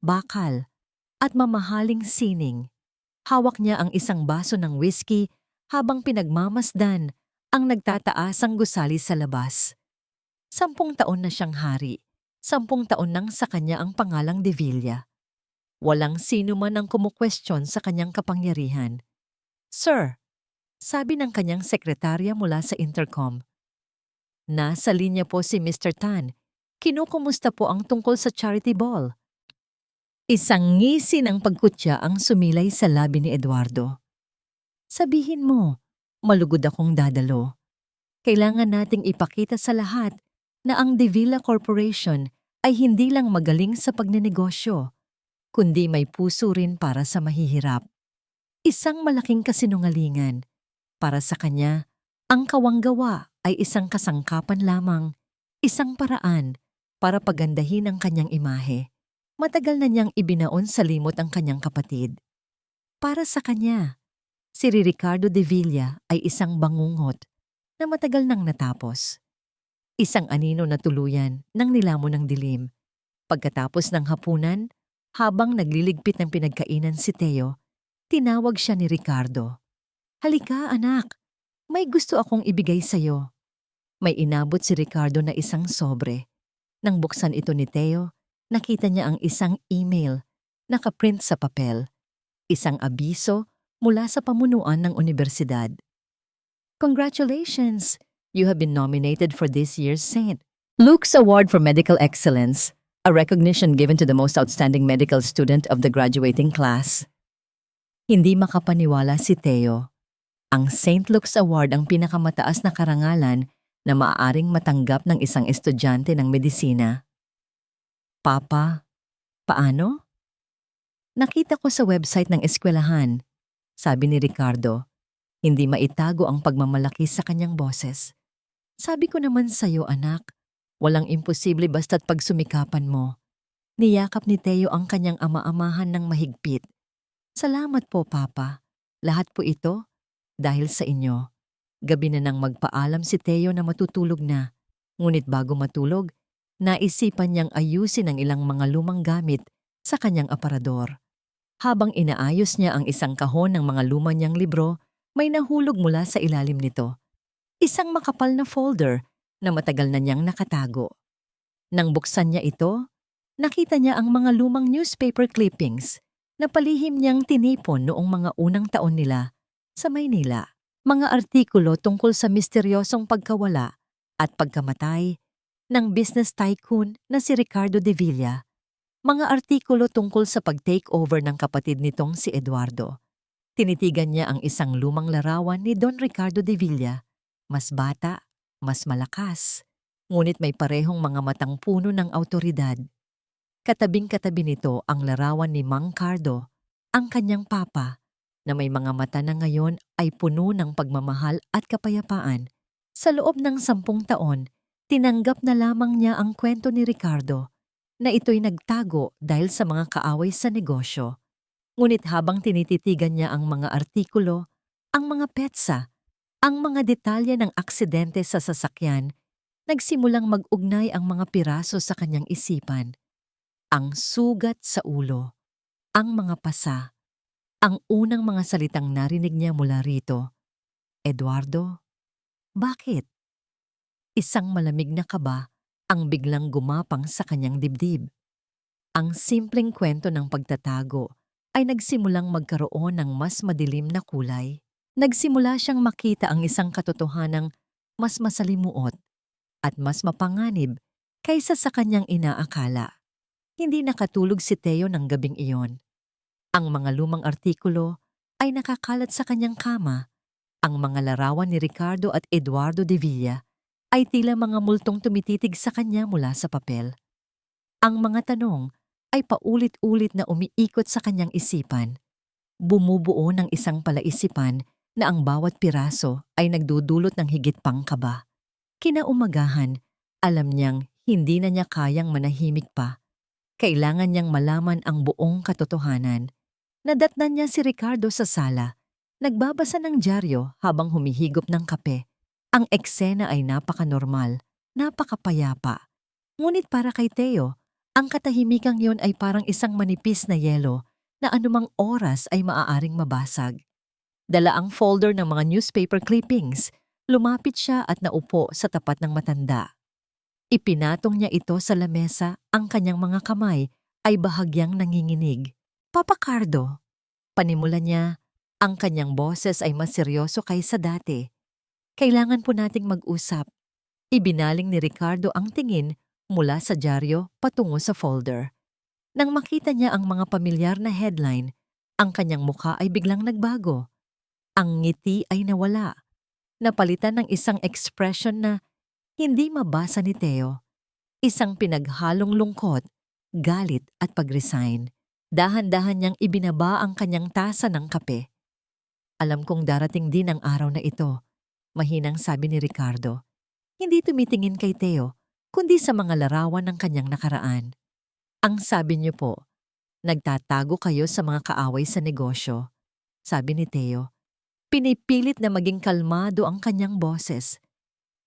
bakal, at mamahaling sining. Hawak niya ang isang baso ng whiskey habang pinagmamasdan ang nagtataasang gusali sa labas. 10 taon na siyang hari, 10 taon nang sa kanya ang pangalang de Villa. Walang sino man ang kumukwestiyon sa kanyang kapangyarihan. Sir, sabi ng kanyang sekretarya mula sa intercom. Nasa linya po si Mr. Tan. Kinukumusta po ang tungkol sa charity ball? Isang ngisi ng pagkutya ang sumilay sa labi ni Eduardo. Sabihin mo, malugod akong dadalo. Kailangan nating ipakita sa lahat na ang De Villa Corporation ay hindi lang magaling sa pagnenegosyo. kundi may puso rin para sa mahihirap. Isang malaking kasinungalingan. Para sa kanya, ang kawanggawa ay isang kasangkapan lamang, isang paraan para pagandahin ang kanyang imahe. Matagal na niyang ibinaon sa limot ang kanyang kapatid. Para sa kanya, si Ricardo de Villa ay isang bangungot na matagal nang natapos. Isang anino na tuluyan ng nilamon ng dilim. Pagkatapos ng hapunan, habang nagliligpit ng pinagkainan si Teo, tinawag siya ni Ricardo. "Halika anak, may gusto akong ibigay sa'yo." May inabot si Ricardo na isang sobre. Nang buksan ito ni Teo, nakita niya ang isang email, nakaprint sa papel. Isang abiso mula sa pamunuan ng unibersidad. "Congratulations! You have been nominated for this year's St. Luke's Award for Medical Excellence, a recognition given to the most outstanding medical student of the graduating class." Hindi makapaniwala si Teo. Ang St. Luke's Award ang pinakamataas na karangalan na maaaring matanggap ng isang estudyante ng medisina. "Papa, paano?" "Nakita ko sa website ng eskwelahan," sabi ni Ricardo. Hindi maitago ang pagmamalaki sa kanyang boses. "Sabi ko naman sa'yo anak, walang imposible basta't pagsumikapan mo." Niyakap ni Teo ang kanyang ama-amahan ng mahigpit. "Salamat po Papa, lahat po ito dahil sa inyo." Gabi na nang magpaalam si Teo na matutulog na. Ngunit bago matulog, naisipan niyang ayusin ang ilang mga lumang gamit sa kanyang aparador. Habang inaayos niya ang isang kahon ng mga luma niyang libro, may nahulog mula sa ilalim nito. Isang makapal na folder na matagal na niyang nakatago. Nang buksan niya ito, nakita niya ang mga lumang newspaper clippings na palihim niyang tinipon noong mga unang taon nila sa Maynila. Mga artikulo tungkol sa misteryosong pagkawala at pagkamatay ng business tycoon na si Ricardo de Villa. Mga artikulo tungkol sa pag-takeover ng kapatid nitong si Eduardo. Tinitigan niya ang isang lumang larawan ni Don Ricardo de Villa. Mas bata, mas malakas, ngunit may parehong mga matang puno ng awtoridad. Katabing-katabi nito ang larawan ni Mang Cardo, ang kanyang papa, na may mga mata na ngayon ay puno ng pagmamahal at kapayapaan. Sa loob ng 10 taon, tinanggap na lamang niya ang kwento ni Ricardo na ito'y nagtago dahil sa mga kaaway sa negosyo. Ngunit habang tinititigan niya ang mga artikulo, ang mga petsa, ang mga detalye ng aksidente sa sasakyan, nagsimulang mag-ugnay ang mga piraso sa kanyang isipan. Ang sugat sa ulo, ang mga pasa. Ang unang mga salitang narinig niya mula rito, "Eduardo, bakit?" Isang malamig na kaba ang biglang gumapang sa kanyang dibdib. Ang simpleng kwento ng pagtatago ay nagsimulang magkaroon ng mas madilim na kulay. Nagsimula siyang makita ang isang katotohanang mas masalimuot at mas mapanganib kaysa sa kanyang inaakala. Hindi nakatulog si Teo ng gabing iyon. Ang mga lumang artikulo ay nakakalat sa kanyang kama. Ang mga larawan ni Ricardo at Eduardo de Villa ay tila mga multong tumititig sa kanya mula sa papel. Ang mga tanong ay paulit-ulit na umiikot sa kanyang isipan. Bumubuo ng isang palaisipan na ang bawat piraso ay nagdudulot ng higit pang kaba. Kinaumagahan, alam niyang hindi na niya kayang manahimik pa. Kailangan niyang malaman ang buong katotohanan. Nadatnan niya si Ricardo sa sala, nagbabasa ng dyaryo habang humihigop ng kape. Ang eksena ay napaka-normal, napakapayapa. Ngunit para kay Teo, ang katahimikang yon ay parang isang manipis na yelo na anumang oras ay maaaring mabasag. Dala ang folder ng mga newspaper clippings. Lumapit siya at naupo sa tapat ng matanda. Ipinatong niya ito sa lamesa, ang kanyang mga kamay ay bahagyang nanginginig. "Papa Cardo," panimula niya, ang kanyang boses ay mas seryoso kaysa dati. "Kailangan po nating mag-usap." Ibinaling ni Ricardo ang tingin mula sa dyaryo patungo sa folder. Nang makita niya ang mga pamilyar na headline, ang kanyang mukha ay biglang nagbago. Ang ngiti ay nawala. Napalitan ng isang ekspresyon na hindi mabasa ni Teo. Isang pinaghalong lungkot, galit at pag-resign. Dahan-dahan niyang ibinaba ang kanyang tasa ng kape. Alam kong darating din ang araw na ito, mahinang sabi ni Ricardo. Hindi tumitingin kay Theo, kundi sa mga larawan ng kanyang nakaraan. Ang sabi niyo po, nagtatago kayo sa mga kaaway sa negosyo, sabi ni Theo. Pinipilit na maging kalmado ang kanyang boses.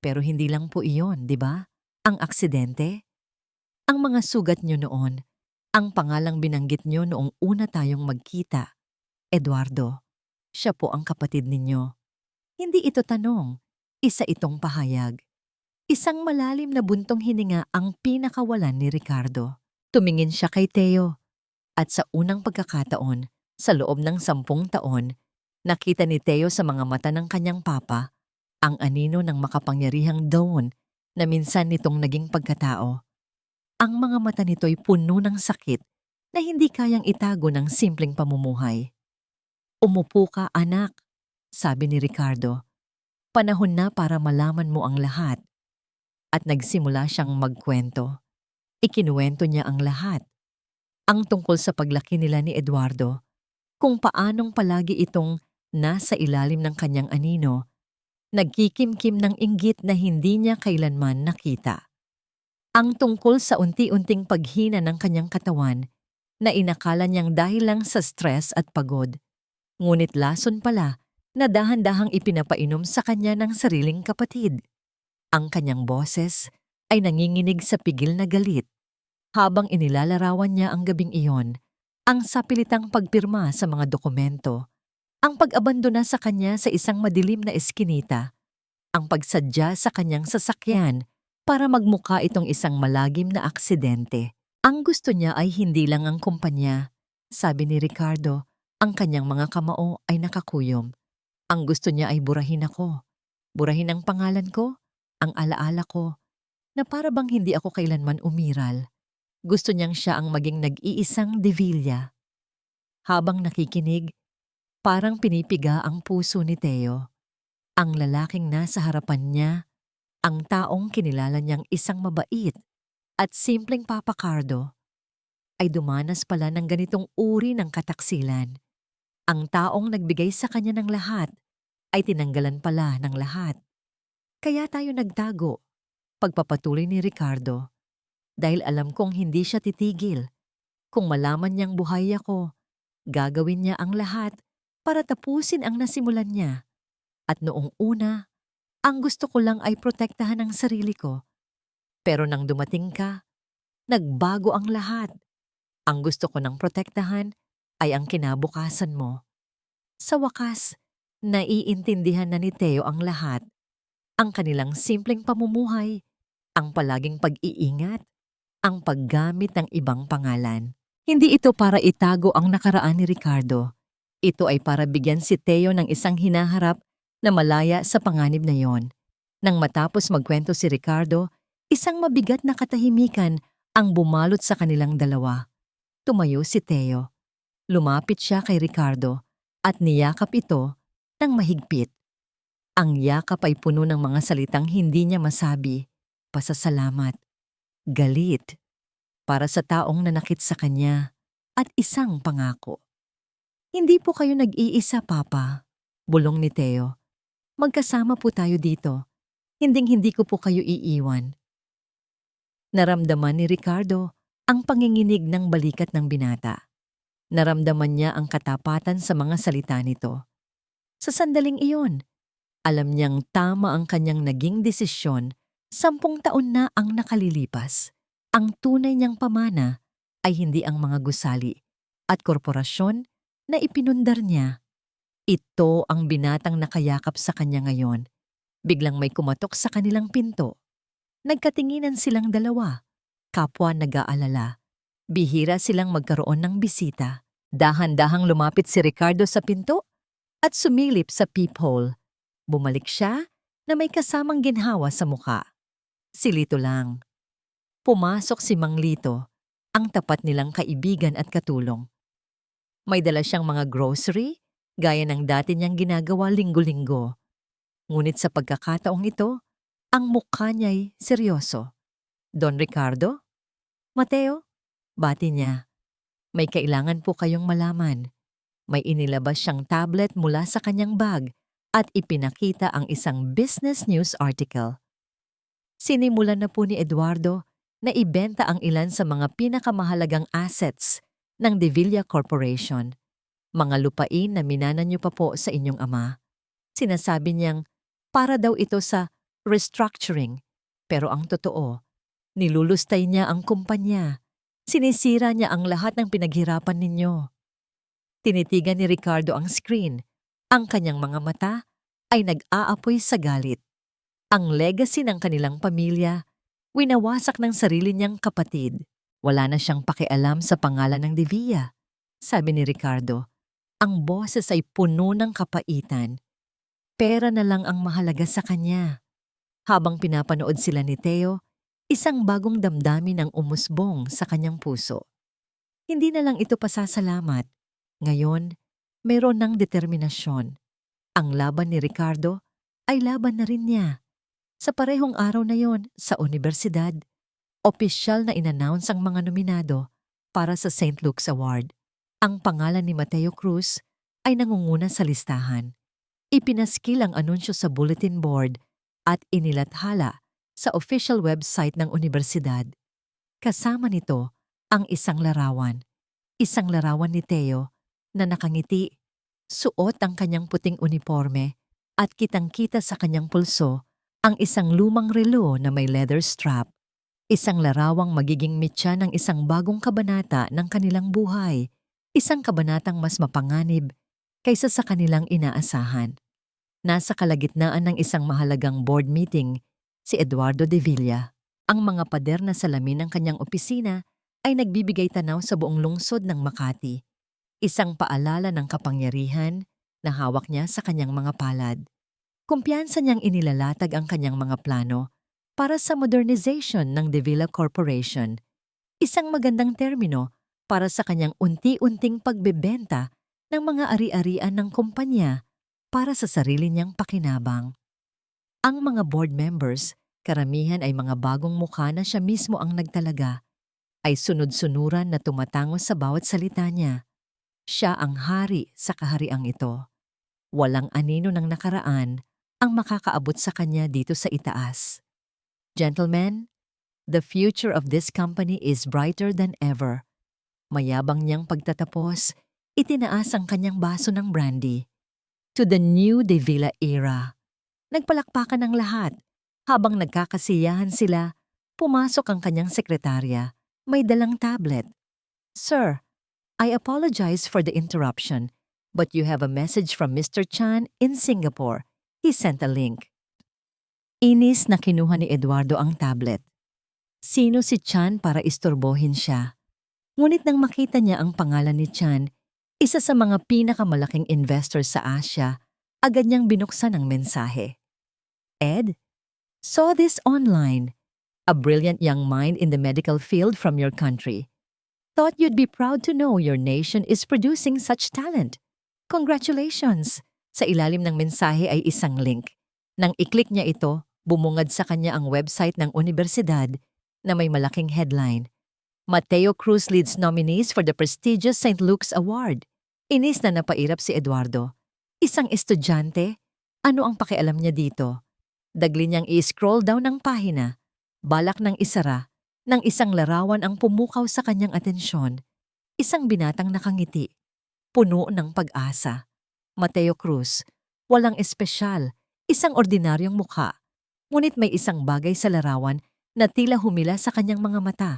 Pero hindi lang po iyon, di ba? Ang aksidente? Ang mga sugat niyo noon, ang pangalang binanggit niyo noong una tayong magkita. Eduardo, siya po ang kapatid ninyo. Hindi ito tanong, isa itong pahayag. Isang malalim na buntong hininga ang pinakawalan ni Ricardo. Tumingin siya kay Theo. At sa unang pagkakataon, sa loob ng 10 taon, nakita ni Theo sa mga mata ng kanyang papa ang anino ng makapangyarihang daon na minsan nitong naging pagkatao. Ang mga mata nito'y puno ng sakit na hindi kayang itago ng simpleng pamumuhay. Umupo ka, anak, sabi ni Ricardo. Panahon na para malaman mo ang lahat. At nagsimula siyang magkwento. Ikinuwento niya ang lahat. Ang tungkol sa paglaki nila ni Eduardo, kung paanong palagi itong nasa ilalim ng kanyang anino, nagkikimkim ng inggit na hindi niya kailanman nakita. Ang tungkol sa unti-unting paghina ng kanyang katawan na inakala niyang dahil lang sa stress at pagod, ngunit lason pala na dahan-dahang ipinapainom sa kanya ng sariling kapatid. Ang kanyang boses ay nanginginig sa pigil na galit. Habang inilalarawan niya ang gabing iyon, ang sapilitang pagpirma sa mga dokumento, ang pag-abandona sa kanya sa isang madilim na eskinita, ang pagsadya sa kanyang sasakyan para magmukha itong isang malagim na aksidente. Ang gusto niya ay hindi lang ang kumpanya. Sabi ni Ricardo, ang kanyang mga kamao ay nakakuyom. Ang gusto niya ay burahin ako. Burahin ang pangalan ko, ang alaala ko, na para bang hindi ako kailanman umiral. Gusto niyang siya ang maging nag-iisang De Villa. Habang nakikinig, parang pinipiga ang puso ni Theo. Ang lalaking nasa harapan niya, ang taong kinilala niyang isang mabait at simpleng Papa Cardo, ay dumanas pala ng ganitong uri ng kataksilan. Ang taong nagbigay sa kanya ng lahat ay tinanggalan pala ng lahat. Kaya tayo nagtago, pagpapatuloy ni Ricardo, dahil alam kong hindi siya titigil. Kung malaman niyang buhay ako, gagawin niya ang lahat para tapusin ang nasimulan niya. At noong una, ang gusto ko lang ay protektahan ang sarili ko. Pero nang dumating ka, nagbago ang lahat. Ang gusto ko nang protektahan ay ang kinabukasan mo. Sa wakas, naiintindihan na ni Theo ang lahat. Ang kanilang simpleng pamumuhay, ang palaging pag-iingat, ang paggamit ng ibang pangalan. Hindi ito para itago ang nakaraan ni Ricardo. Ito ay para bigyan si Theo ng isang hinaharap na malaya sa panganib na yon. Nang matapos magkwento si Ricardo, isang mabigat na katahimikan ang bumalot sa kanilang dalawa. Tumayo si Theo. Lumapit siya kay Ricardo at niyakap ito ng mahigpit. Ang yakap ay puno ng mga salitang hindi niya masabi. Pasasalamat, galit, para sa taong nanakit sa kanya, at isang pangako. Hindi po kayo nag-iisa, Papa, bulong ni Theo. Magkasama po tayo dito. Hinding-hindi ko po kayo iiwan. Naramdaman ni Ricardo ang panginginig ng balikat ng binata. Naramdaman niya ang katapatan sa mga salita nito. Sa sandaling iyon, alam niyang tama ang kanyang naging desisyon. 10 taon na ang nakalilipas. Ang tunay niyang pamana ay hindi ang mga gusali at korporasyon na ipinundar niya. Ito ang binatang nakayakap sa kanya ngayon. Biglang may kumatok sa kanilang pinto. Nagkatinginan silang dalawa. Kapwa nag-aalala. Bihira silang magkaroon ng bisita. Dahan-dahang lumapit si Ricardo sa pinto at sumilip sa peephole. Bumalik siya na may kasamang ginhawa sa muka. Si Lito lang. Pumasok si Mang Lito, ang tapat nilang kaibigan at katulong. May dala siyang mga grocery, gaya ng dati niyang ginagawa linggo-linggo. Ngunit sa pagkakataong ito, ang mukha niya'y seryoso. Don Ricardo? Mateo? Bati niya. May kailangan po kayong malaman. May inilabas siyang tablet mula sa kanyang bag at ipinakita ang isang business news article. Sinimulan na po ni Eduardo na ibenta ang ilan sa mga pinakamahalagang assets ng De Villa Corporation, mga lupain na minana niyo pa po sa inyong ama. Sinasabi niyang para daw ito sa restructuring, pero ang totoo, nilulustay niya ang kumpanya. Sinisira niya ang lahat ng pinaghirapan ninyo. Tinitigan ni Ricardo ang screen. Ang kanyang mga mata ay nag-aapoy sa galit. Ang legacy ng kanilang pamilya, winawasak ng sarili niyang kapatid. Wala na siyang pakialam sa pangalan ng De Villa. Sabi ni Ricardo, ang boses ay puno ng kapaitan. Pera na lang ang mahalaga sa kanya. Habang pinapanood sila ni Theo, isang bagong damdamin ang umusbong sa kanyang puso. Hindi na lang ito pasasalamat. Ngayon, mayroon ng determinasyon. Ang laban ni Ricardo ay laban na rin niya. Sa parehong araw na yon, sa universidad, opisyal na inannounce ang mga nominado para sa St. Luke's Award. Ang pangalan ni Mateo Cruz ay nangunguna sa listahan. Ipinaskil ang anunsyo sa bulletin board at inilathala sa official website ng universidad. Kasama nito ang isang larawan ni Theo na nakangiti, suot ang kanyang puting uniforme at kitang-kita sa kanyang pulso ang isang lumang relo na may leather strap. Isang larawang magiging mitya ng isang bagong kabanata ng kanilang buhay, isang kabanatang mas mapanganib kaysa sa kanilang inaasahan. Nasa kalagitnaan ng isang mahalagang board meeting, si Eduardo De Villa. Ang mga pader na salamin ng kanyang opisina ay nagbibigay tanaw sa buong lungsod ng Makati. Isang paalala ng kapangyarihan na hawak niya sa kanyang mga palad. Kumpiyansa niyang inilalatag ang kanyang mga plano para sa modernization ng De Villa Corporation. Isang magandang termino para sa kanyang unti-unting pagbebenta ng mga ari-arian ng kumpanya para sa sarili niyang pakinabang. Ang mga board members, karamihan ay mga bagong mukha na siya mismo ang nagtalaga, ay sunod-sunuran na tumatangos sa bawat salita niya. Siya ang hari sa kahariang ito. Walang anino ng nakaraan ang makakaabot sa kanya dito sa itaas. Gentlemen, the future of this company is brighter than ever. Mayabang niyang pagtatapos, itinaas ang kanyang baso ng brandy. To the new De Villa era. Nagpalakpakan ang lahat. Habang nagkakasiyahan sila, pumasok ang kanyang sekretarya. May dalang tablet. Sir, I apologize for the interruption, but you have a message from Mr. Chan in Singapore. He sent a link. Inis na kinuha ni Eduardo ang tablet. Sino si Chan para istorbohin siya? Ngunit nang makita niya ang pangalan ni Chan, isa sa mga pinakamalaking investor sa Asia, agad niyang binuksan ang mensahe. Ed, saw this online. A brilliant young mind in the medical field from your country. Thought you'd be proud to know your nation is producing such talent. Congratulations! Sa ilalim ng mensahe ay isang link. Nang i-click niya ito, bumungad sa kanya ang website ng universidad na may malaking headline. Mateo Cruz leads nominees for the prestigious St. Luke's Award. Inis na napairap si Eduardo. Isang estudyante? Ano ang pakialam niya dito? Dagli niyang i-scroll down ng pahina. Balak ng isara, ng isang larawan ang pumukaw sa kanyang atensyon. Isang binatang nakangiti. Puno ng pag-asa. Mateo Cruz, walang espesyal, isang ordinaryong mukha. Ngunit may isang bagay sa larawan na tila humila sa kanyang mga mata.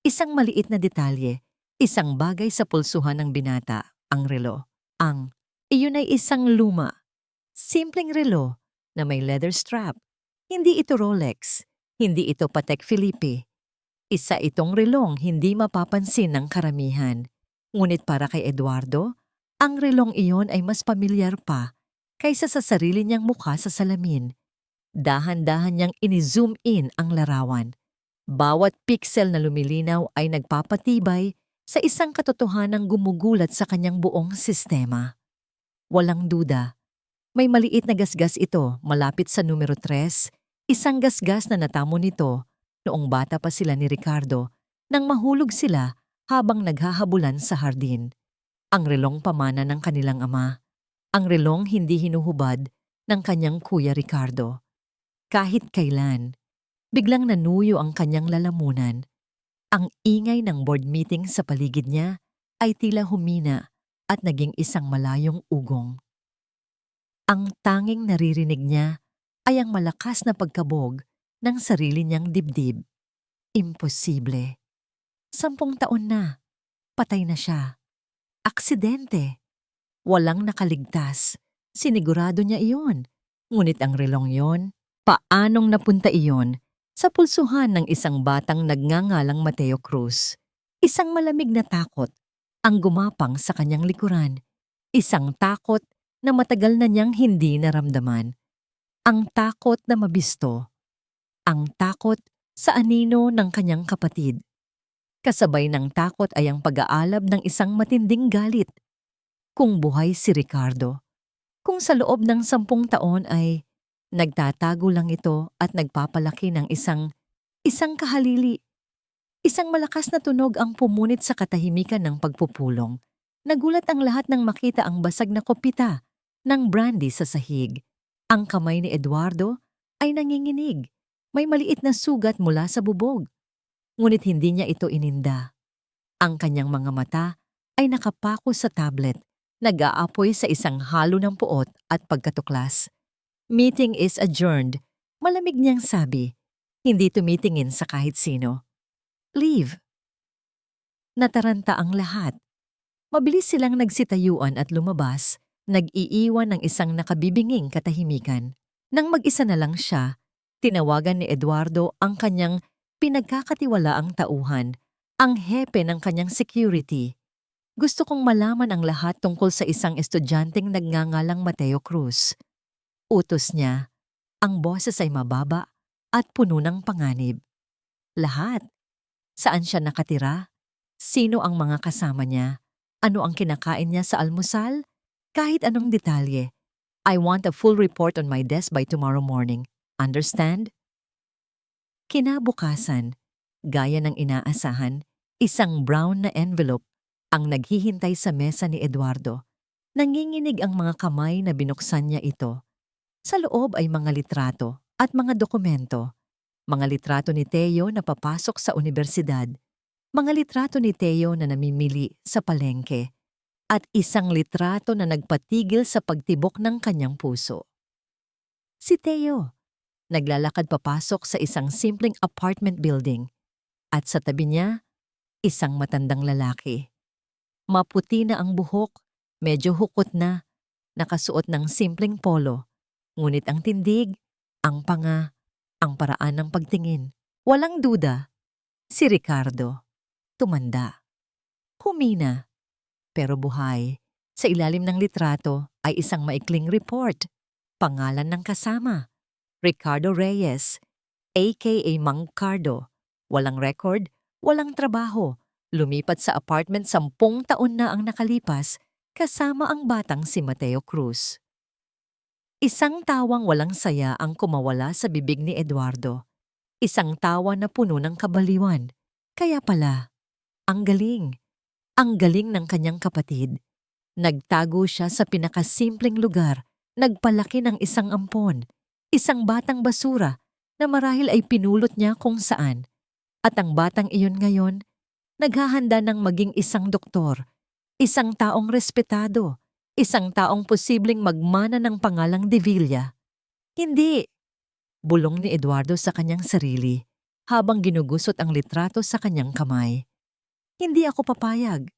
Isang maliit na detalye, isang bagay sa pulsuhan ng binata, ang relo. Iyon ay isang luma. Simpleng relo na may leather strap. Hindi ito Rolex, hindi ito Patek Philippe. Isa itong relong hindi mapapansin ng karamihan. Ngunit para kay Eduardo, ang relong iyon ay mas pamilyar pa kaysa sa sarili niyang mukha sa salamin. Dahan-dahan niyang ini-zoom in ang larawan. Bawat pixel na lumilinaw ay nagpapatibay sa isang katotohanang gumugulat sa kanyang buong sistema. Walang duda, may maliit na gasgas ito malapit sa numero 3, isang gasgas na natamo nito noong bata pa sila ni Ricardo nang mahulog sila habang naghahabulan sa hardin. Ang relong pamana ng kanilang ama. Ang relong hindi hinuhubad ng kanyang kuya Ricardo. Kahit kailan, biglang nanuyo ang kanyang lalamunan. Ang ingay ng board meeting sa paligid niya ay tila humina at naging isang malayong ugong. Ang tanging naririnig niya ay ang malakas na pagkabog ng sarili niyang dibdib. Imposible. 10 taon na. Patay na siya. Aksidente. Walang nakaligtas. Sinigurado niya iyon. Ngunit ang relong yon, paanong napunta iyon sa pulsuhan ng isang batang nagngangalang Mateo Cruz? Isang malamig na takot ang gumapang sa kanyang likuran. Isang takot na matagal na niyang hindi naramdaman. Ang takot na mabisto. Ang takot sa anino ng kanyang kapatid. Kasabay ng takot ay ang pag-aalab ng isang matinding galit. Kung buhay si Ricardo, kung sa loob ng 10 taon ay nagtatago lang ito at nagpapalaki ng isang kahalili. Isang malakas na tunog ang pumunit sa katahimikan ng pagpupulong. Nagulat ang lahat nang makita ang basag na kopita ng brandy sa sahig. Ang kamay ni Eduardo ay nanginginig. May maliit na sugat mula sa bubog. Ngunit hindi niya ito ininda. Ang kanyang mga mata ay nakapako sa tablet, nag-aapoy sa isang halo ng puot at pagkatuklas. Meeting is adjourned. Malamig niyang sabi, hindi tumitingin sa kahit sino. Leave. Nataranta ang lahat. Mabilis silang nagsitayuan at lumabas, nag-iiwan ng isang nakabibinging katahimikan. Nang mag-isa na lang siya, tinawagan ni Eduardo ang kanyang pinagkakatiwalaang tauhan, ang hepe ng kanyang security. Gusto kong malaman ang lahat tungkol sa isang estudyanteng nagngangalang Mateo Cruz. Utos niya, ang boses ay mababa at puno ng panganib. Lahat. Saan siya nakatira? Sino ang mga kasama niya? Ano ang kinakain niya sa almusal? Kahit anong detalye. I want a full report on my desk by tomorrow morning. Understand? Kinabukasan, gaya ng inaasahan, isang brown na envelope ang naghihintay sa mesa ni Eduardo. Nanginginig ang mga kamay na binuksan niya ito. Sa loob ay mga litrato at mga dokumento. Mga litrato ni Teo na papasok sa universidad. Mga litrato ni Teo na namimili sa palengke. At isang litrato na nagpatigil sa pagtibok ng kanyang puso. Si Teo, naglalakad papasok sa isang simpleng apartment building. At sa tabi niya, isang matandang lalaki. Maputi na ang buhok, medyo hukot na, nakasuot ng simpleng polo. Ngunit ang tindig, ang panga, ang paraan ng pagtingin. Walang duda, si Ricardo. Tumanda. Humina. Pero buhay. Sa ilalim ng litrato ay isang maikling report. Pangalan ng kasama. Ricardo Reyes, a.k.a. Mang Cardo. Walang record, walang trabaho. Lumipat sa apartment 10 taon na ang nakalipas kasama ang batang si Mateo Cruz. Isang tawang walang saya ang kumawala sa bibig ni Eduardo. Isang tawa na puno ng kabaliwan. Kaya pala, ang galing. Ang galing ng kanyang kapatid. Nagtago siya sa pinakasimpleng lugar, nagpalaki ng isang ampon, isang batang basura na marahil ay pinulot niya kung saan. At ang batang iyon ngayon, naghahanda ng maging isang doktor, isang taong respetado, isang taong posibleng magmana ng pangalang De Villa. Hindi! Bulong ni Eduardo sa kanyang sarili habang ginugusot ang litrato sa kanyang kamay. Hindi ako papayag.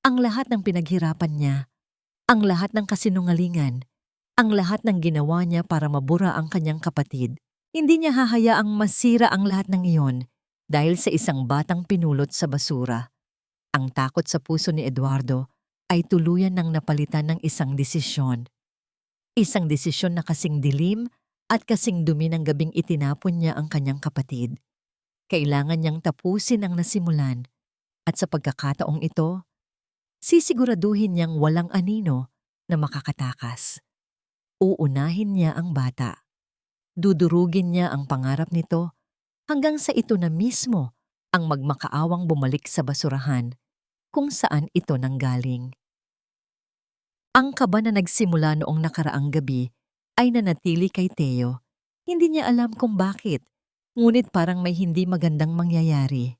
Ang lahat ng pinaghirapan niya, ang lahat ng kasinungalingan, ang lahat ng ginawa niya para mabura ang kanyang kapatid, hindi niya hahayaang masira ang lahat ng iyon dahil sa isang batang pinulot sa basura. Ang takot sa puso ni Eduardo ay tuluyan ng napalitan ng isang desisyon. Isang desisyon na kasing dilim at kasing dumi ng gabing itinapon niya ang kanyang kapatid. Kailangan niyang tapusin ang nasimulan at sa pagkakataong ito, sisiguraduhin niyang walang anino na makakatakas. Uunahin niya ang bata. Dudurugin niya ang pangarap nito hanggang sa ito na mismo ang magmakaawang bumalik sa basurahan kung saan ito nanggaling. Ang kaba na nagsimula noong nakaraang gabi ay nanatili kay Theo. Hindi niya alam kung bakit, ngunit parang may hindi magandang mangyayari.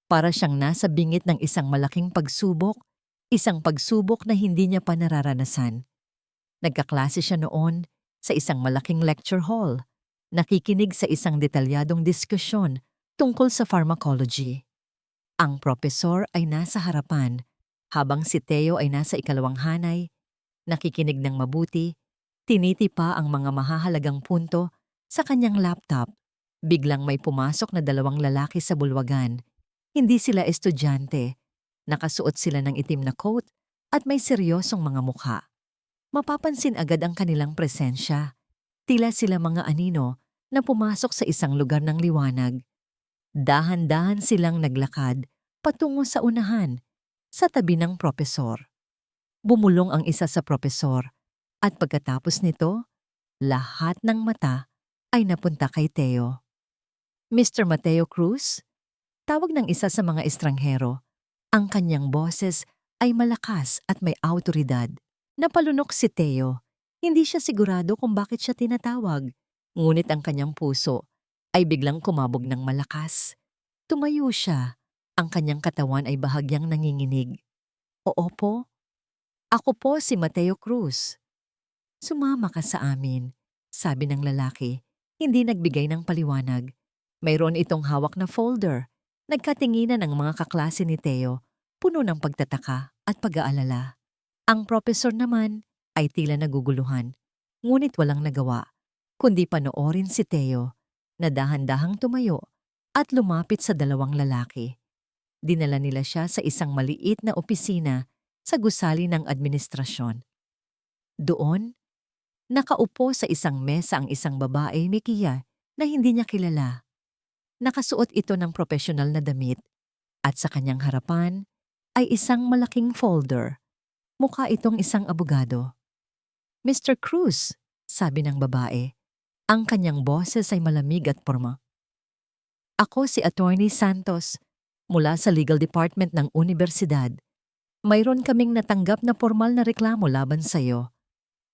Para siyang nasa bingit ng isang malaking pagsubok, isang pagsubok na hindi niya pa nararanasan. Nagkaklase siya noon sa isang malaking lecture hall, nakikinig sa isang detalyadong diskusyon tungkol sa pharmacology. Ang propesor ay nasa harapan, habang si Theo ay nasa ikalawang hanay, nakikinig ng mabuti, tinitipa ang mga mahahalagang punto sa kanyang laptop. Biglang may pumasok na dalawang lalaki sa bulwagan. Hindi sila estudyante. Nakasuot sila ng itim na coat at may seryosong mga mukha. Mapapansin agad ang kanilang presensya. Tila sila mga anino na pumasok sa isang lugar ng liwanag. Dahan-dahan silang naglakad patungo sa unahan, sa tabi ng propesor. Bumulong ang isa sa propesor at pagkatapos nito, lahat ng mata ay napunta kay Theo. Mr. Mateo Cruz? Tawag ng isa sa mga estranghero. Ang kanyang boses ay malakas at may awtoridad. Napalunok si Theo. Hindi siya sigurado kung bakit siya tinatawag. Ngunit ang kanyang puso ay biglang kumabog ng malakas. Tumayo siya. Ang kanyang katawan ay bahagyang nanginginig. Oo po. Ako po si Mateo Cruz. Sumama ka sa amin, sabi ng lalaki. Hindi nagbigay ng paliwanag. Mayroon itong hawak na folder. Nagkatinginan ang mga kaklase ni Theo, puno ng pagtataka at pag-aalala. Ang propesor naman ay tila naguguluhan, ngunit walang nagawa, kundi panoorin si Theo na dahan-dahang tumayo at lumapit sa dalawang lalaki. Dinala nila siya sa isang maliit na opisina sa gusali ng administrasyon. Doon, nakaupo sa isang mesa ang isang babae Mikiya na hindi niya kilala. Nakasuot ito ng profesional na damit at sa kanyang harapan ay isang malaking folder. Mukha itong isang abogado. Mr. Cruz, sabi ng babae. Ang kanyang boses ay malamig at porma. Ako si Attorney Santos mula sa Legal Department ng Universidad. Mayroon kaming natanggap na formal na reklamo laban sa iyo.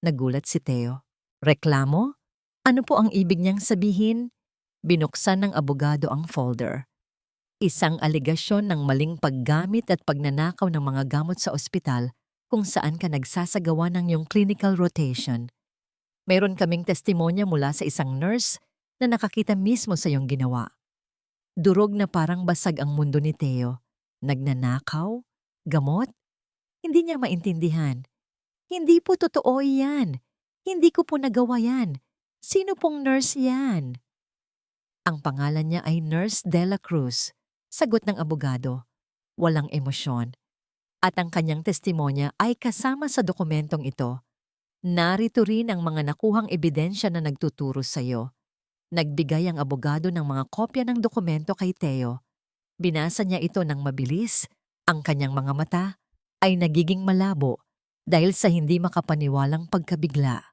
Nagulat si Theo. Reklamo? Ano po ang ibig niyang sabihin? Binuksan ng abogado ang folder. Isang aligasyon ng maling paggamit at pagnanakaw ng mga gamot sa ospital kung saan ka nagsasagawa ng iyong clinical rotation. Mayroon kaming testimonya mula sa isang nurse na nakakita mismo sa iyong ginawa. Durog na parang basag ang mundo ni Theo. Nagnanakaw? Gamot? Hindi niya maintindihan. Hindi po totoo yan. Hindi ko po nagawa yan. Sino pong nurse yan? Ang pangalan niya ay Nurse Dela Cruz. Sagot ng abogado. Walang emosyon. At ang kanyang testimonya ay kasama sa dokumentong ito. Narito rin ang mga nakuhang ebidensya na nagtuturo sa iyo. Nagbigay ang abogado ng mga kopya ng dokumento kay Theo. Binasa niya ito ng mabilis. Ang kanyang mga mata ay nagiging malabo dahil sa hindi makapaniwalang pagkabigla.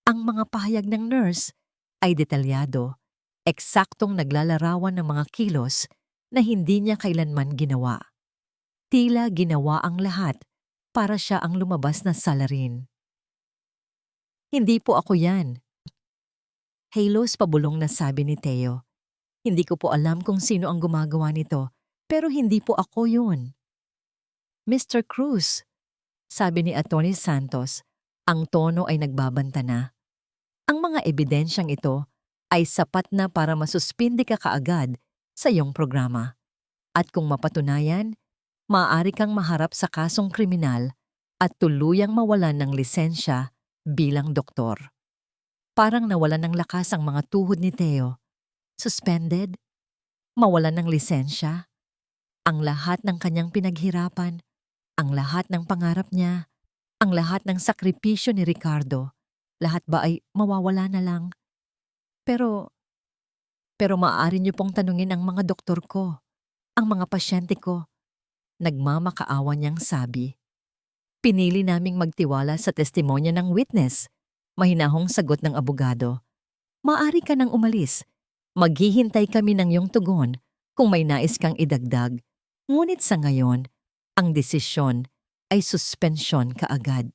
Ang mga pahayag ng nurse ay detalyado, eksaktong naglalarawan ng mga kilos na hindi niya kailanman ginawa. Tila ginawa ang lahat para siya ang lumabas na salarin. Hindi po ako yan. Halos pabulong na sabi ni Theo. Hindi ko po alam kung sino ang gumagawa nito, pero hindi po ako yun. Mr. Cruz, sabi ni Atty. Santos, ang tono ay nagbabanta na. Ang mga ebidensyang ito ay sapat na para masuspindi ka kaagad sa iyong programa. At kung mapatunayan, maaari kang maharap sa kasong kriminal at tuluyang mawalan ng lisensya bilang doktor. Parang nawalan ng lakas ang mga tuhod ni Theo. Suspended? Mawalan ng lisensya? Ang lahat ng kanyang pinaghirapan, ang lahat ng pangarap niya, ang lahat ng sakripisyo ni Ricardo, lahat ba ay mawawala na lang? Pero maaari niyo pong tanungin ang mga doktor ko, ang mga pasyente ko. Nagmamakaawa niyang sabi. Pinili naming magtiwala sa testimonya ng witness. Mahinahong sagot ng abogado. Maaari ka nang umalis. Maghihintay kami ng iyong tugon kung may nais kang idagdag. Ngunit sa ngayon, Ang desisyon ay suspensyon kaagad.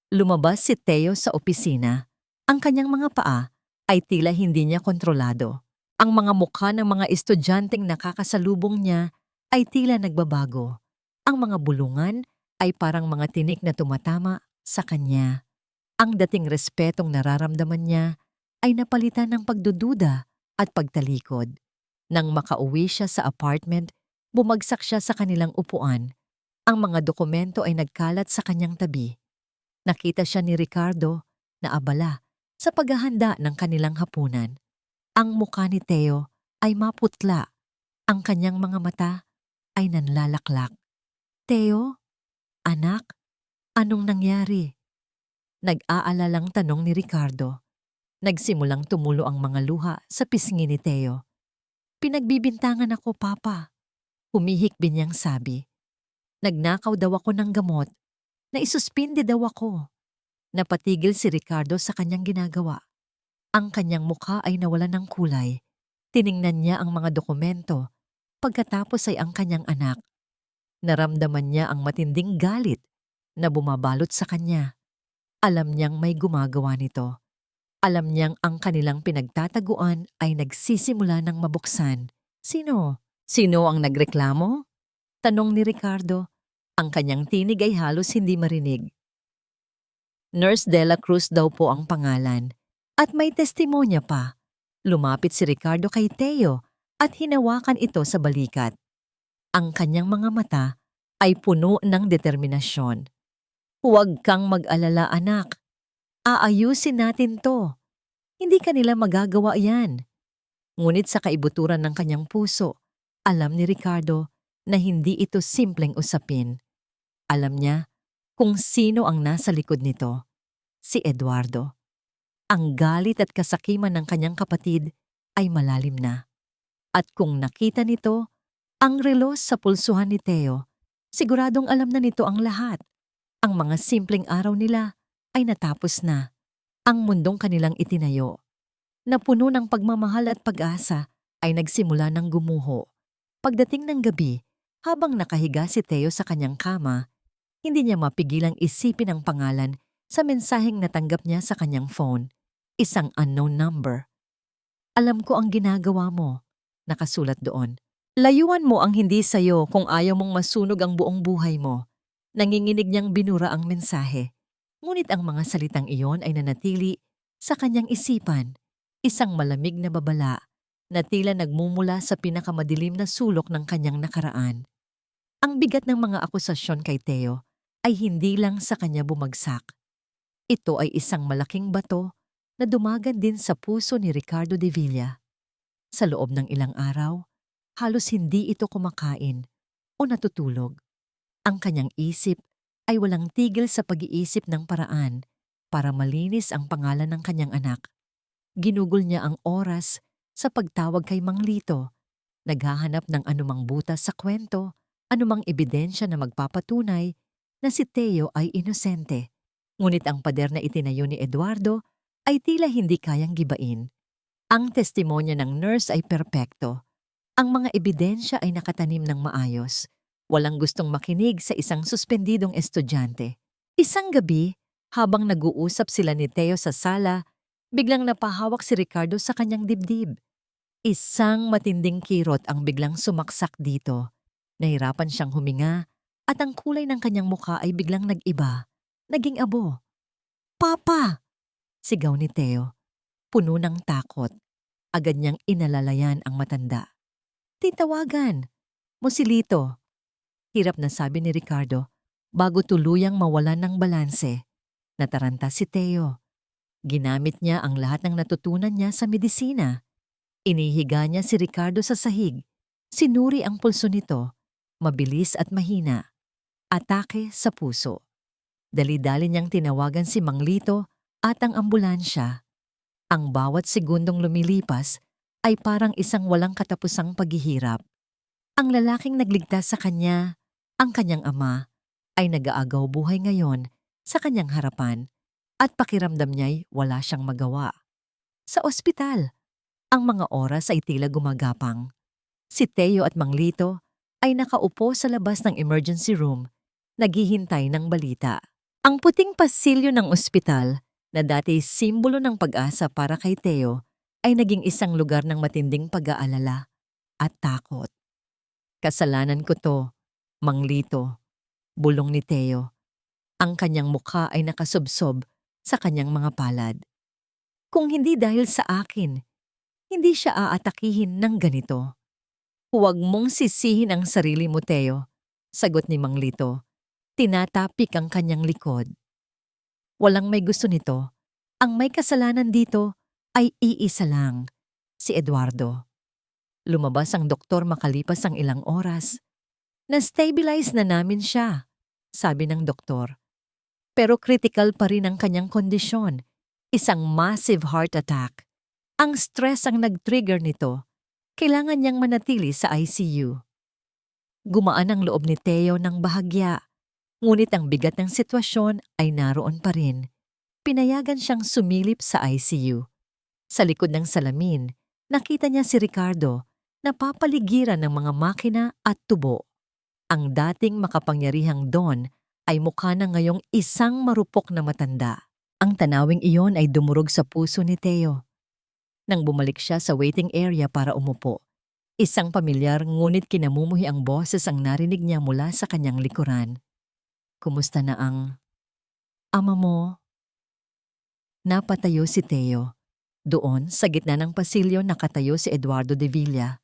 Lumabas si Teo sa opisina. Ang kanyang mga paa ay tila hindi niya kontrolado. Ang mga mukha ng mga estudyanteng nakakasalubong niya ay tila nagbabago. Ang mga bulungan ay parang mga tinik na tumatama sa kanya. Ang dating respetong nararamdaman niya ay napalitan ng pagdududa at pagtalikod. Nang makauwi siya sa apartment, bumagsak siya sa kanilang upuan. Ang mga dokumento ay nagkalat sa kanyang tabi. Nakita siya ni Ricardo na abala sa paghahanda ng kanilang hapunan. Ang mukha ni Teo ay maputla. Ang kanyang mga mata ay nanlalaklak. Teo, anak, anong nangyari? Nag-aalalang tanong ni Ricardo. Nagsimulang tumulo ang mga luha sa pisngi ni Teo. Pinagbibintangan ako, Papa. Humihikbi niyang sabi. Nagnakaw daw ako ng gamot. Naisuspinde daw ako. Napatigil si Ricardo sa kanyang ginagawa. Ang kanyang mukha ay nawalan ng kulay. Tiningnan niya ang mga dokumento. Pagkatapos ay ang kanyang anak. Naramdaman niya ang matinding galit na bumabalot sa kanya. Alam niyang may gumagawa nito. Alam niyang ang kanilang pinagtataguan ay nagsisimula ng mabuksan. Sino? Sino ang nagreklamo? Tanong ni Ricardo. Ang kanyang tinig ay halos hindi marinig. Nurse Dela Cruz daw po ang pangalan. At may testimonya pa. Lumapit si Ricardo kay Teo at hinawakan ito sa balikat. Ang kanyang mga mata ay puno ng determinasyon. Huwag kang mag-alala, anak. Aayusin natin to. Hindi kanila magagawa yan. Ngunit sa kaibuturan ng kanyang puso, alam ni Ricardo na hindi ito simpleng usapin. Alam niya kung sino ang nasa likod nito. Si Eduardo. Ang galit at kasakiman ng kanyang kapatid ay malalim na. At kung nakita nito, ang relos sa pulsuhan ni Teo, siguradong alam na nito ang lahat. Ang mga simpleng araw nila ay natapos na. Ang mundong kanilang itinayo, na puno ng pagmamahal at pag-asa, ay nagsimula ng gumuho. Pagdating ng gabi, habang nakahiga si Teo sa kanyang kama, hindi niya mapigilang isipin ang pangalan sa mensaheng natanggap niya sa kanyang phone. Isang unknown number. Alam ko ang ginagawa mo, nakasulat doon. Layuan mo ang hindi sayo kung ayaw mong masunog ang buong buhay mo. Nanginginig niyang binura ang mensahe. Ngunit ang mga salitang iyon ay nanatili sa kanyang isipan. Isang malamig na babala na tila nagmumula sa pinakamadilim na sulok ng kanyang nakaraan. Ang bigat ng mga akusasyon kay Teo ay hindi lang sa kanya bumagsak. Ito ay isang malaking bato na dumagan din sa puso ni Ricardo de Villa. Sa loob ng ilang araw, halos hindi ito kumakain o natutulog. Ang kanyang isip ay walang tigil sa pag-iisip ng paraan para malinis ang pangalan ng kanyang anak. Ginugol niya ang oras sa pagtawag kay Mang Lito, naghahanap ng anumang butas sa kwento, anumang ebidensya na magpapatunay na si Teo ay inosente. Ngunit ang pader na itinayo ni Eduardo ay tila hindi kayang gibain. Ang testimonya ng nurse ay perpekto. Ang mga ebidensya ay nakatanim ng maayos. Walang gustong makinig sa isang suspendidong estudyante. Isang gabi, habang nag-uusap sila ni Teo sa sala, biglang napahawak si Ricardo sa kanyang dibdib. Isang matinding kirot ang biglang sumaksak dito. Nahirapan siyang huminga at ang kulay ng kanyang mukha ay biglang nag-iba. Naging abo. Papa! Sigaw ni Teo. Puno ng takot. Agad niyang inalalayan ang matanda. Titawagan mo si Lito. Hirap na sabi ni Ricardo bago tuluyang mawalan ng balanse. Nataranta si Teo. Ginamit niya ang lahat ng natutunan niya sa medisina. Inihiga niya si Ricardo sa sahig. Sinuri ang pulso nito. Mabilis at mahina. Atake sa puso. Dali-dali niyang tinawagan si Mang Lito at ang ambulansya. Ang bawat segundong lumilipas ay parang isang walang katapusang paghihirap. Ang lalaking nagligtas sa kanya, ang kanyang ama, ay nag-aagaw buhay ngayon sa kanyang harapan at pakiramdam niya'y wala siyang magawa. Sa ospital, ang mga oras ay tila gumagapang. Si Teo at Mang Lito ay nakaupo sa labas ng emergency room, naghihintay ng balita. Ang puting pasilyo ng ospital, na dati simbolo ng pag-asa para kay Theo, ay naging isang lugar ng matinding pag-aalala at takot. Kasalanan ko to, Mang Lito, bulong ni Theo. Ang kanyang mukha ay nakasubsob sa kanyang mga palad. Kung hindi dahil sa akin, hindi siya aatakihin ng ganito. Huwag mong sisihin ang sarili mo, Theo, sagot ni Mang Lito. Tinatapik ang kanyang likod. Walang may gusto nito. Ang may kasalanan dito ay iisa lang, si Eduardo. Lumabas ang doktor makalipas ang ilang oras. Na-stabilize na namin siya, sabi ng doktor. Pero critical pa rin ang kanyang kondisyon. Isang massive heart attack. Ang stress ang nag-trigger nito. Kailangan niyang manatili sa ICU. Gumaan ang loob ni Theo ng bahagya. Ngunit ang bigat ng sitwasyon ay naroon pa rin. Pinayagan siyang sumilip sa ICU. Sa likod ng salamin, nakita niya si Ricardo na papaligiran ng mga makina at tubo. Ang dating makapangyarihang Don ay mukha na ngayong isang marupok na matanda. Ang tanawing iyon ay dumurog sa puso ni Theo. Nang bumalik siya sa waiting area para umupo, isang pamilyar ngunit kinamumuhi ang boses ang narinig niya mula sa kanyang likuran. Kumusta na ang ama mo? Napatayo si Theo. Doon, sa gitna ng pasilyo, nakatayo si Eduardo de Villa.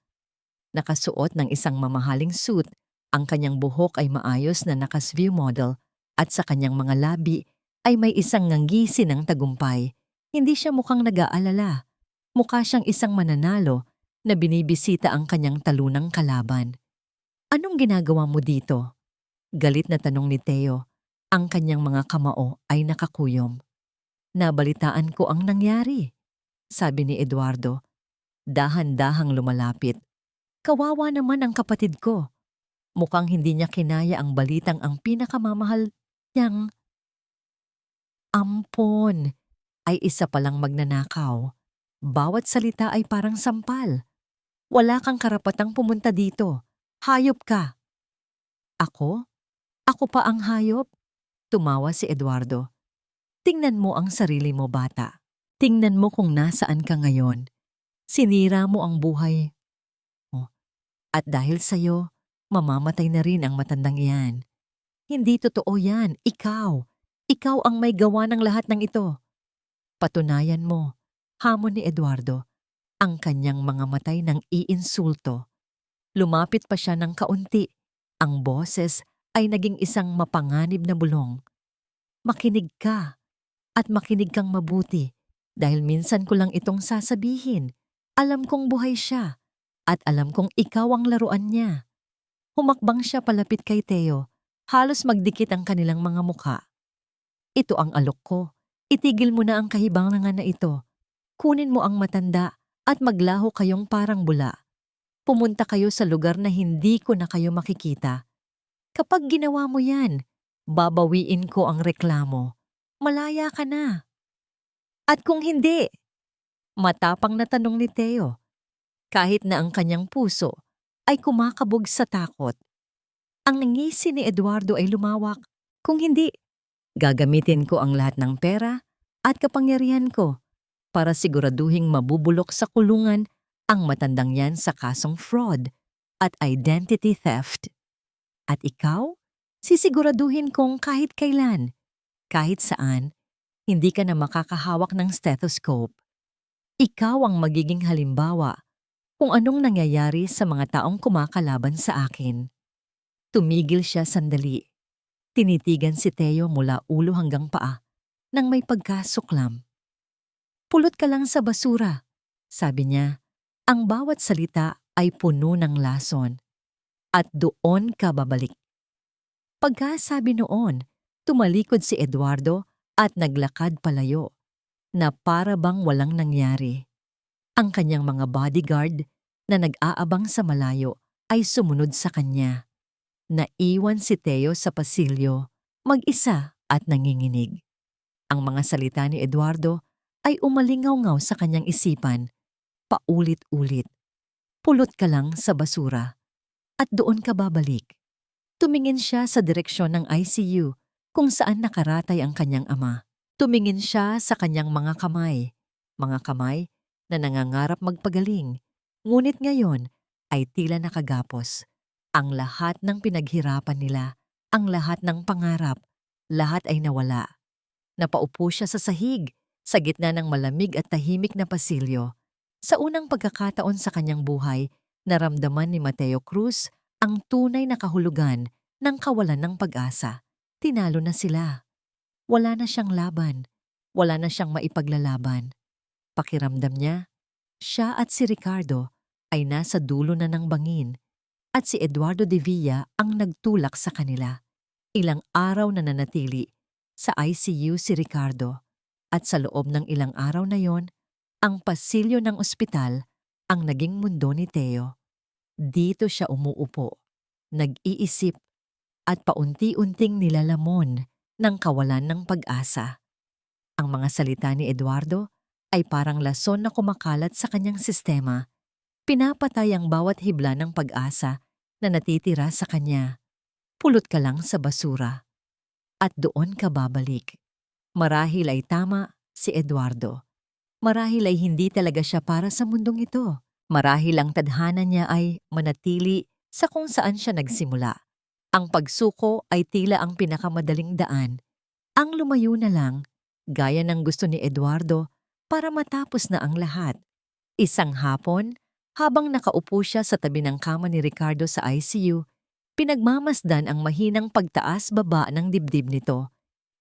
Nakasuot ng isang mamahaling suit, ang kanyang buhok ay maayos na naka-view model at sa kanyang mga labi ay may isang ngangisi ng tagumpay. Hindi siya mukhang nag-aalala. Mukha siyang isang mananalo na binibisita ang kanyang talunang kalaban. Anong ginagawa mo dito? Galit na tanong ni Theo. Ang kanyang mga kamao ay nakakuyom. Nabalitaan ko ang nangyari, sabi ni Eduardo. Dahan-dahang lumalapit. Kawawa naman ang kapatid ko. Mukhang hindi niya kinaya ang balitang ang pinakamamahal niyang ampon ay isa palang magnanakaw. Bawat salita ay parang sampal. Wala kang karapatang pumunta dito. Hayop ka. Ako? Ako pa ang hayop? Tumawa si Eduardo. Tingnan mo ang sarili mo, bata. Tingnan mo kung nasaan ka ngayon. Sinira mo ang buhay mo. At dahil sa'yo, mamamatay na rin ang matandang iyan. Hindi totoo yan. Ikaw. Ikaw ang may gawa ng lahat ng ito. Patunayan mo, hamon ni Eduardo, ang kanyang mga matay ng iinsulto. Lumapit pa siya ng kaunti. Ang boses ay naging isang mapanganib na bulong. Makinig ka at makinig kang mabuti dahil minsan ko lang itong sasabihin. Alam kong buhay siya at alam kong ikaw ang laruan niya. Humakbang siya palapit kay Theo. Halos magdikit ang kanilang mga mukha. Ito ang alok ko. Itigil mo na ang kahibangan na ito. Kunin mo ang matanda at maglaho kayong parang bula. Pumunta kayo sa lugar na hindi ko na kayo makikita. Kapag ginawa mo yan, babawiin ko ang reklamo. Malaya ka na. At kung hindi? Matapang na tanong ni Theo. Kahit na ang kanyang puso ay kumakabog sa takot. Ang ngisi ni Eduardo ay lumawak. Kung hindi, gagamitin ko ang lahat ng pera at kapangyarihan ko para siguraduhing mabubulok sa kulungan ang matandang yan sa kasong fraud at identity theft. At ikaw, sisiguraduhin kong kahit kailan, kahit saan, hindi ka na makakahawak ng stethoscope. Ikaw ang magiging halimbawa kung anong nangyayari sa mga taong kumakalaban sa akin. Tumigil siya sandali. Tinitigan si Theo mula ulo hanggang paa nang may pagkasuklam. Pulot ka lang sa basura, sabi niya. Ang bawat salita ay puno ng lason. At doon ka babalik. Pagkasabi noon, tumalikod si Eduardo at naglakad palayo, na para bang walang nangyari. Ang kanyang mga bodyguard na nag-aabang sa malayo ay sumunod sa kanya. Naiwan si Theo sa pasilyo, mag-isa at nanginginig. Ang mga salita ni Eduardo ay umalingaw-ngaw sa kanyang isipan, paulit-ulit. Pulot ka lang sa basura. At doon ka babalik. Tumingin siya sa direksyon ng ICU kung saan nakaratay ang kanyang ama. Tumingin siya sa kanyang mga kamay na nangangarap magpagaling. Ngunit ngayon ay tila nakagapos. Ang lahat ng pinaghirapan nila, ang lahat ng pangarap, lahat ay nawala. Napaupo siya sa sahig, sa gitna ng malamig at tahimik na pasilyo. Sa unang pagkakataon sa kanyang buhay, naramdaman ni Mateo Cruz ang tunay na kahulugan ng kawalan ng pag-asa. Tinalo na sila. Wala na siyang laban. Wala na siyang maipaglalaban. Pakiramdam niya, siya at si Ricardo ay nasa dulo na ng bangin at si Eduardo de Villa ang nagtulak sa kanila. Ilang araw na nanatili sa ICU si Ricardo at sa loob ng ilang araw na yon, ang pasilyo ng ospital ang naging mundo ni Teo. Dito siya umuupo, nag-iisip at paunti-unting nilalamon ng kawalan ng pag-asa. Ang mga salita ni Eduardo ay parang lason na kumakalat sa kanyang sistema. Pinapatay ang bawat hibla ng pag-asa na natitira sa kanya. Pulot ka lang sa basura. At doon ka babalik. Marahil ay tama si Eduardo. Marahil ay hindi talaga siya para sa mundong ito. Marahil ang tadhana niya ay manatili sa kung saan siya nagsimula. Ang pagsuko ay tila ang pinakamadaling daan. Ang lumayo na lang, gaya ng gusto ni Eduardo, para matapos na ang lahat. Isang hapon, habang nakaupo siya sa tabi ng kama ni Ricardo sa ICU, pinagmamasdan ang mahinang pagtaas-baba ng dibdib nito.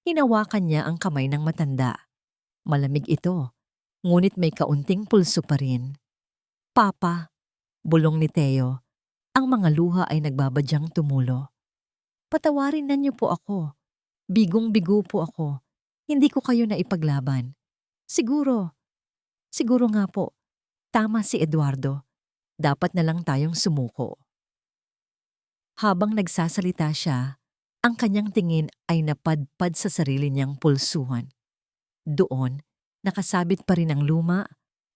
Hinawakan niya ang kamay ng matanda. Malamig ito, ngunit may kaunting pulso pa rin. Papa, bulong ni Teo, ang mga luha ay nagbabadyang tumulo. Patawarin na niyo po ako. Bigong-bigo po ako. Hindi ko kayo na ipaglaban. Siguro nga po, tama si Eduardo. Dapat na lang tayong sumuko. Habang nagsasalita siya, ang kanyang tingin ay napadpad sa sarili niyang pulsuhan. Doon, nakasabit pa rin ang luma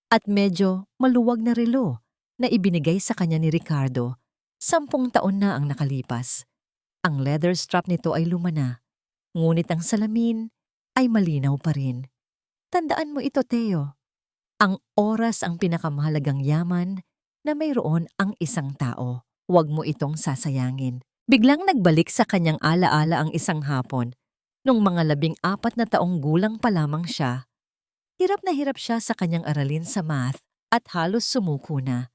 at medyo maluwag na relo na ibinigay sa kanya ni Ricardo. 10 taon na ang nakalipas. Ang leather strap nito ay luma na, ngunit ang salamin ay malinaw pa rin. Tandaan mo ito, Teo. Ang oras ang pinakamahalagang yaman na mayroon ang isang tao. Huwag mo itong sasayangin. Biglang nagbalik sa kanyang alaala ang isang hapon. Nung mga 14 na taong gulang pa lamang siya, hirap na hirap siya sa kanyang aralin sa math at halos sumuko na.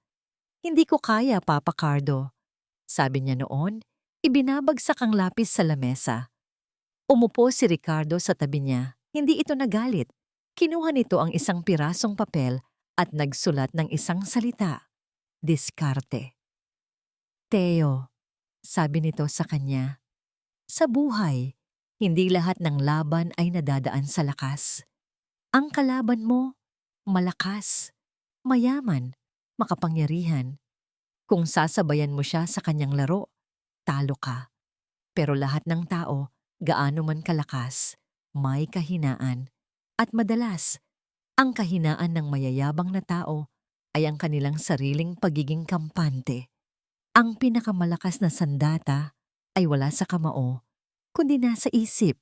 Hindi ko kaya, Papa Cardo. Sabi niya noon, ibinabagsak ang lapis sa lamesa. Umupo si Ricardo sa tabi niya. Hindi ito nagalit. Kinuha nito ang isang pirasong papel at nagsulat ng isang salita. Diskarte. Teo, sabi nito sa kanya, sa buhay, hindi lahat ng laban ay nadadaan sa lakas. Ang kalaban mo, malakas, mayaman, makapangyarihan. Kung sasabayan mo siya sa kanyang laro, talo ka. Pero lahat ng tao, gaano man kalakas, may kahinaan. At madalas, ang kahinaan ng mayayabang na tao ay ang kanilang sariling pagiging kampante. Ang pinakamalakas na sandata ay wala sa kamao, kundi nasa isip.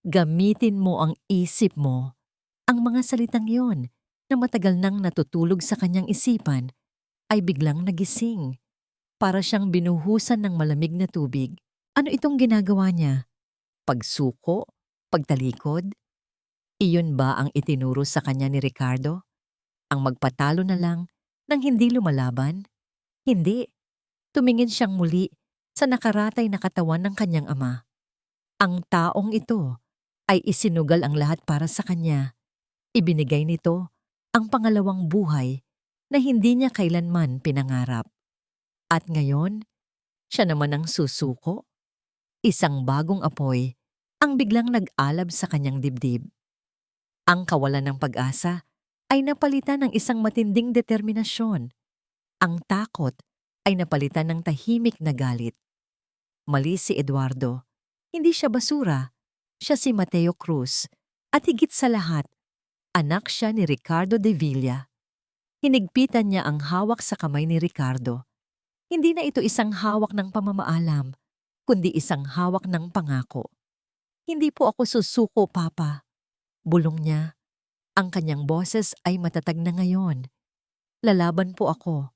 Gamitin mo ang isip mo. Ang mga salitang yon na matagal nang natutulog sa kanyang isipan ay biglang nagising. Para siyang binuhusan ng malamig na tubig. Ano itong ginagawa niya? Pagsuko? Pagtalikod? Iyon ba ang itinuro sa kanya ni Ricardo? Ang magpatalo na lang nang hindi lumalaban? Hindi. Tumingin siyang muli sa nakaratay na katawan ng kanyang ama. Ang taong ito ay isinugal ang lahat para sa kanya. Ibinigay nito ang pangalawang buhay na hindi niya kailanman pinangarap. At ngayon, siya naman ang susuko. Isang bagong apoy ang biglang nag-alab sa kanyang dibdib. Ang kawalan ng pag-asa ay napalitan ng isang matinding determinasyon. Ang takot ay napalitan ng tahimik na galit. Mali si Eduardo. Hindi siya basura. Siya si Mateo Cruz. At higit sa lahat, anak siya ni Ricardo de Villa. Hinigpitan niya ang hawak sa kamay ni Ricardo. Hindi na ito isang hawak ng pamamaalam, kundi isang hawak ng pangako. Hindi po ako susuko, Papa. Bulong niya. Ang kanyang boses ay matatag na ngayon. Lalaban po ako.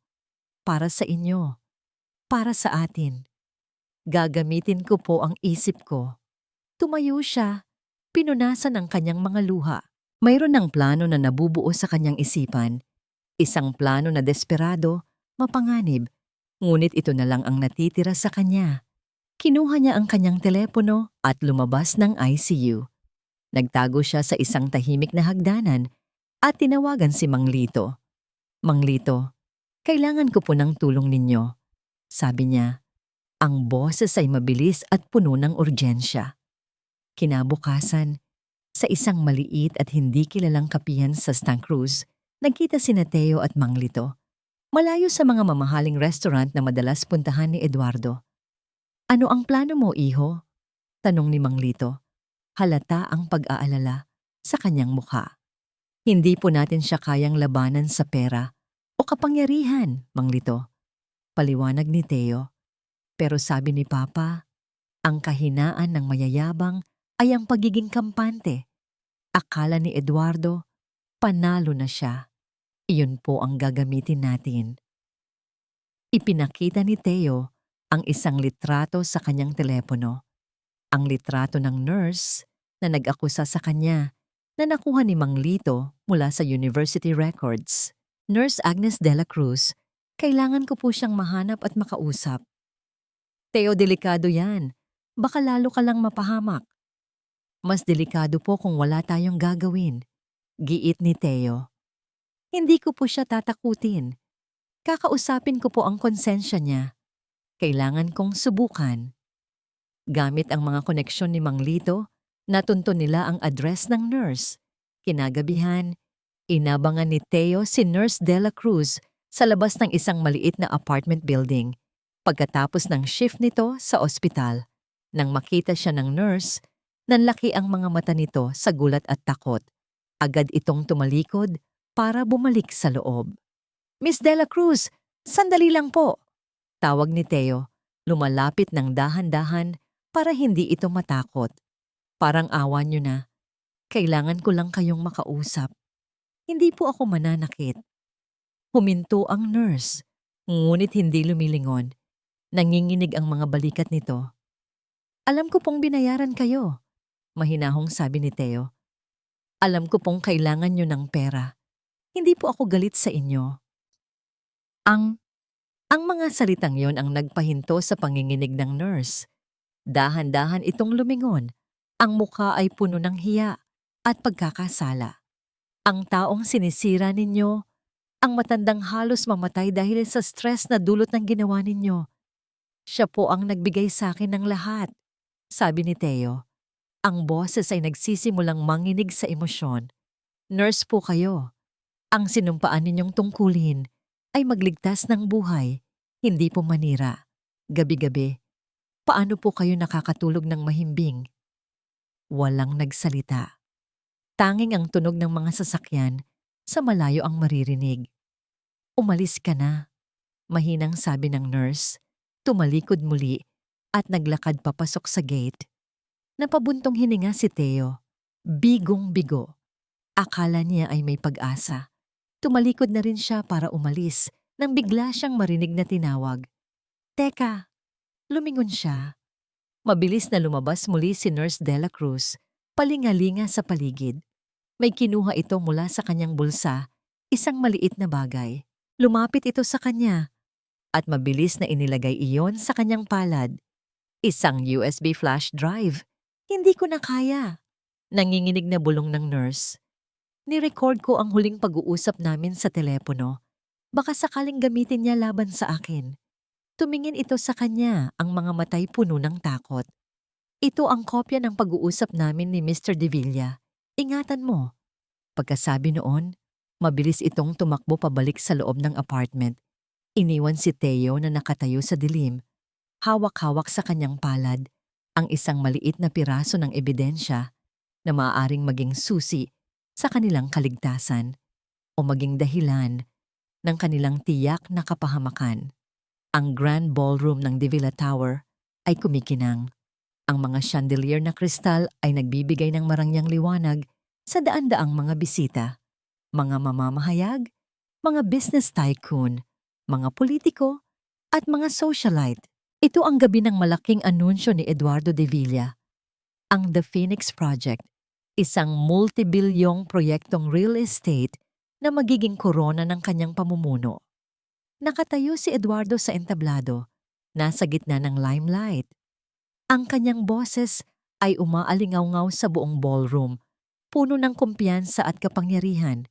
Para sa inyo. Para sa atin. Gagamitin ko po ang isip ko. Tumayo siya. Pinunasan ang kanyang mga luha. Mayroon ng plano na nabubuo sa kanyang isipan. Isang plano na desperado, mapanganib. Ngunit ito na lang ang natitira sa kanya. Kinuha niya ang kanyang telepono at lumabas ng ICU. Nagtago siya sa isang tahimik na hagdanan at tinawagan si Mang Lito. Mang Lito, kailangan ko po ng tulong ninyo. Sabi niya, ang boses ay mabilis at puno ng urgensya. Kinabukasan, sa isang maliit at hindi kilalang kapihan sa Santa Cruz, nagkita sina Teo at Mang Lito. Malayo sa mga mamahaling restaurant na madalas puntahan ni Eduardo. Ano ang plano mo, iho? Tanong ni Mang Lito. Halata ang pag-aalala sa kanyang mukha. Hindi po natin siya kayang labanan sa pera o kapangyarihan, Mang Lito. Paliwanag ni Teo. Pero sabi ni Papa, ang kahinaan ng mayayabang ay ang pagiging kampante. Akala ni Eduardo, panalo na siya. Iyon po ang gagamitin natin. Ipinakita ni Teo ang isang litrato sa kanyang telepono. Ang litrato ng nurse na nag-akusa sa kanya na nakuha ni Mang Lito mula sa university records. Nurse Agnes de la Cruz, kailangan ko po siyang mahanap at makausap. Teo, delikado yan. Baka lalo ka lang mapahamak. Mas delikado po kung wala tayong gagawin. Giit ni Teo. Hindi ko po siya tatakutin. Kakausapin ko po ang konsensya niya. Kailangan kong subukan. Gamit ang mga koneksyon ni Mang Lito, natunto nila ang address ng nurse. Kinagabihan, inabangan ni Teo si Nurse de la Cruz sa labas ng isang maliit na apartment building. Pagkatapos ng shift nito sa ospital, nang makita siya ng nurse, nanlaki ang mga mata nito sa gulat at takot. Agad itong tumalikod para bumalik sa loob. Miss de la Cruz, sandali lang po. Tawag ni Teo, lumalapit ng dahan-dahan para hindi ito matakot. Parang awa niyo na. Kailangan ko lang kayong makausap. Hindi po ako mananakit. Huminto ang nurse, ngunit hindi lumilingon. Nanginginig ang mga balikat nito. Alam ko pong binayaran kayo, mahinahong sabi ni Teo. Alam ko pong kailangan niyo ng pera. Hindi po ako galit sa inyo. Ang mga salitang yon ang nagpahinto sa panginginig ng nurse. Dahan-dahan itong lumingon. Ang mukha ay puno ng hiya at pagkakasala. Ang taong sinisira ninyo, ang matandang halos mamatay dahil sa stress na dulot ng ginawa ninyo. Siya po ang nagbigay sa akin ng lahat, sabi ni Teo. Ang boses ay nagsisimulang manginig sa emosyon. Nurse po kayo. Ang sinumpaan ninyong tungkulin ay magligtas ng buhay, hindi po manira. Gabi-gabi, paano po kayo nakakatulog ng mahimbing? Walang nagsalita. Tanging ang tunog ng mga sasakyan sa malayo ang maririnig. Umalis ka na, mahinang sabi ng nurse. Tumalikod muli at naglakad papasok sa gate. Napabuntong hininga si Teo. Bigong-bigo. Akala niya ay may pag-asa. Tumalikod na rin siya para umalis nang bigla siyang marinig na tinawag. Teka! Lumingon siya. Mabilis na lumabas muli si Nurse de la Cruz, palingalinga sa paligid. May kinuha ito mula sa kanyang bulsa, isang maliit na bagay. Lumapit ito sa kanya at mabilis na inilagay iyon sa kanyang palad. Isang USB flash drive. Hindi ko na kaya. Nanginginig na bulong ng nurse. Ni-record ko ang huling pag-uusap namin sa telepono. Baka sakaling gamitin niya laban sa akin. Tumingin ito sa kanya, ang mga matay puno ng takot. Ito ang kopya ng pag-uusap namin ni Mr. De Villa. Ingatan mo. Pagkasabi noon, mabilis itong tumakbo pabalik sa loob ng apartment. Iniwan si Teo na nakatayo sa dilim. Hawak-hawak sa kanyang palad ang isang maliit na piraso ng ebidensya na maaaring maging susi sa kanilang kaligtasan o maging dahilan ng kanilang tiyak na kapahamakan. Ang Grand Ballroom ng De Villa Tower ay kumikinang. Ang mga chandelier na kristal ay nagbibigay ng marangyang liwanag sa daan-daang mga bisita, mga mamamahayag, mga business tycoon, mga politiko, at mga socialite. Ito ang gabi ng malaking anunsyo ni Eduardo de Villa, ang The Phoenix Project, isang multibilyong proyektong real estate na magiging korona ng kanyang pamumuno. Nakatayo si Eduardo sa entablado, nasa gitna ng limelight. Ang kanyang boses ay umaalingaw-ngaw sa buong ballroom, puno ng kumpiyansa at kapangyarihan.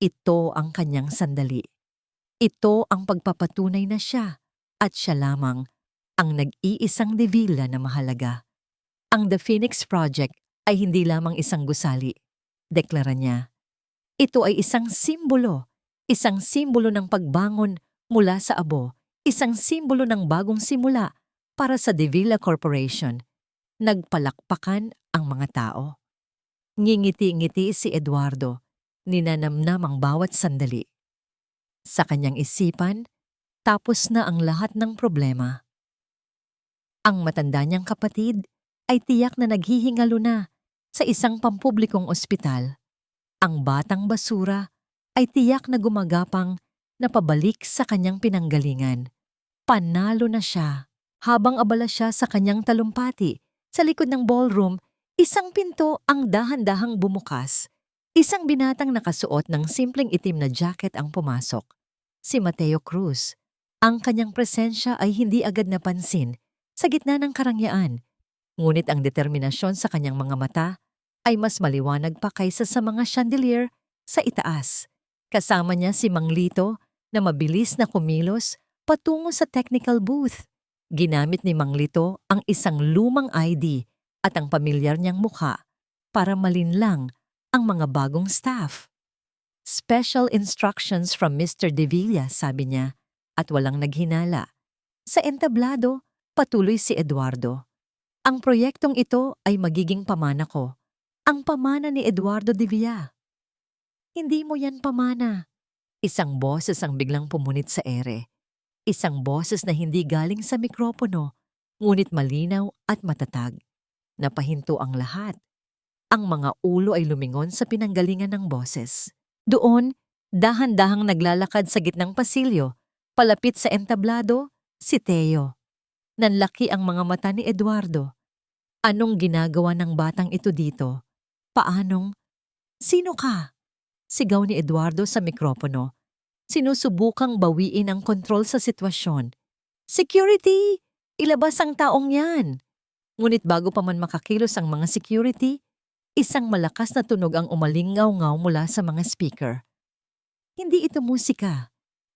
Ito ang kanyang sandali. Ito ang pagpapatunay na siya at siya lamang ang nag-iisang De Villa na mahalaga. Ang The Phoenix Project ay hindi lamang isang gusali, deklara niya. Ito ay isang simbolo ng pagbangon mula sa abo, isang simbolo ng bagong simula para sa De Villa Corporation. Nagpalakpakan ang mga tao. Ngingiti-ngiti si Eduardo, ninanamnam ang bawat sandali. Sa kanyang isipan, tapos na ang lahat ng problema. Ang matanda niyang kapatid ay tiyak na naghihingalo na sa isang pampublikong ospital. Ang batang basura ay tiyak na gumagapang na pabalik sa kanyang pinanggalingan. Panalo na siya. Habang abala siya sa kanyang talumpati, sa likod ng ballroom, isang pinto ang dahan-dahang bumukas. Isang binatang nakasuot ng simpleng itim na jacket ang pumasok. Si Mateo Cruz. Ang kanyang presensya ay hindi agad napansin sa gitna ng karangyaan. Ngunit ang determinasyon sa kanyang mga mata ay mas maliwanag pa kaysa sa mga chandelier sa itaas. Kasama niya si Mang Lito na mabilis na kumilos patungo sa technical booth. Ginamit ni Mang Lito ang isang lumang ID at ang pamilyar niyang mukha para malinlang ang mga bagong staff. Special instructions from Mr. De Villa, sabi niya, at walang naghinala. Sa entablado, patuloy si Eduardo. Ang proyektong ito ay magiging pamana ko. Ang pamana ni Eduardo de Villa. Hindi mo yan pamana. Isang boses ang biglang pumunit sa ere. Isang boses na hindi galing sa mikropono, ngunit malinaw at matatag. Napahinto ang lahat. Ang mga ulo ay lumingon sa pinanggalingan ng boses. Doon, dahan-dahang naglalakad sa gitnang pasilyo, palapit sa entablado, si Teo. Nanlaki ang mga mata ni Eduardo. Anong ginagawa ng batang ito dito? Paanong? Sino ka? Sigaw ni Eduardo sa mikropono. Sinusubukang bawiin ang kontrol sa sitwasyon. Security! Ilabas ang taong yan! Ngunit bago pa man makakilos ang mga security, isang malakas na tunog ang umalingaw-ngaw mula sa mga speaker. Hindi ito musika.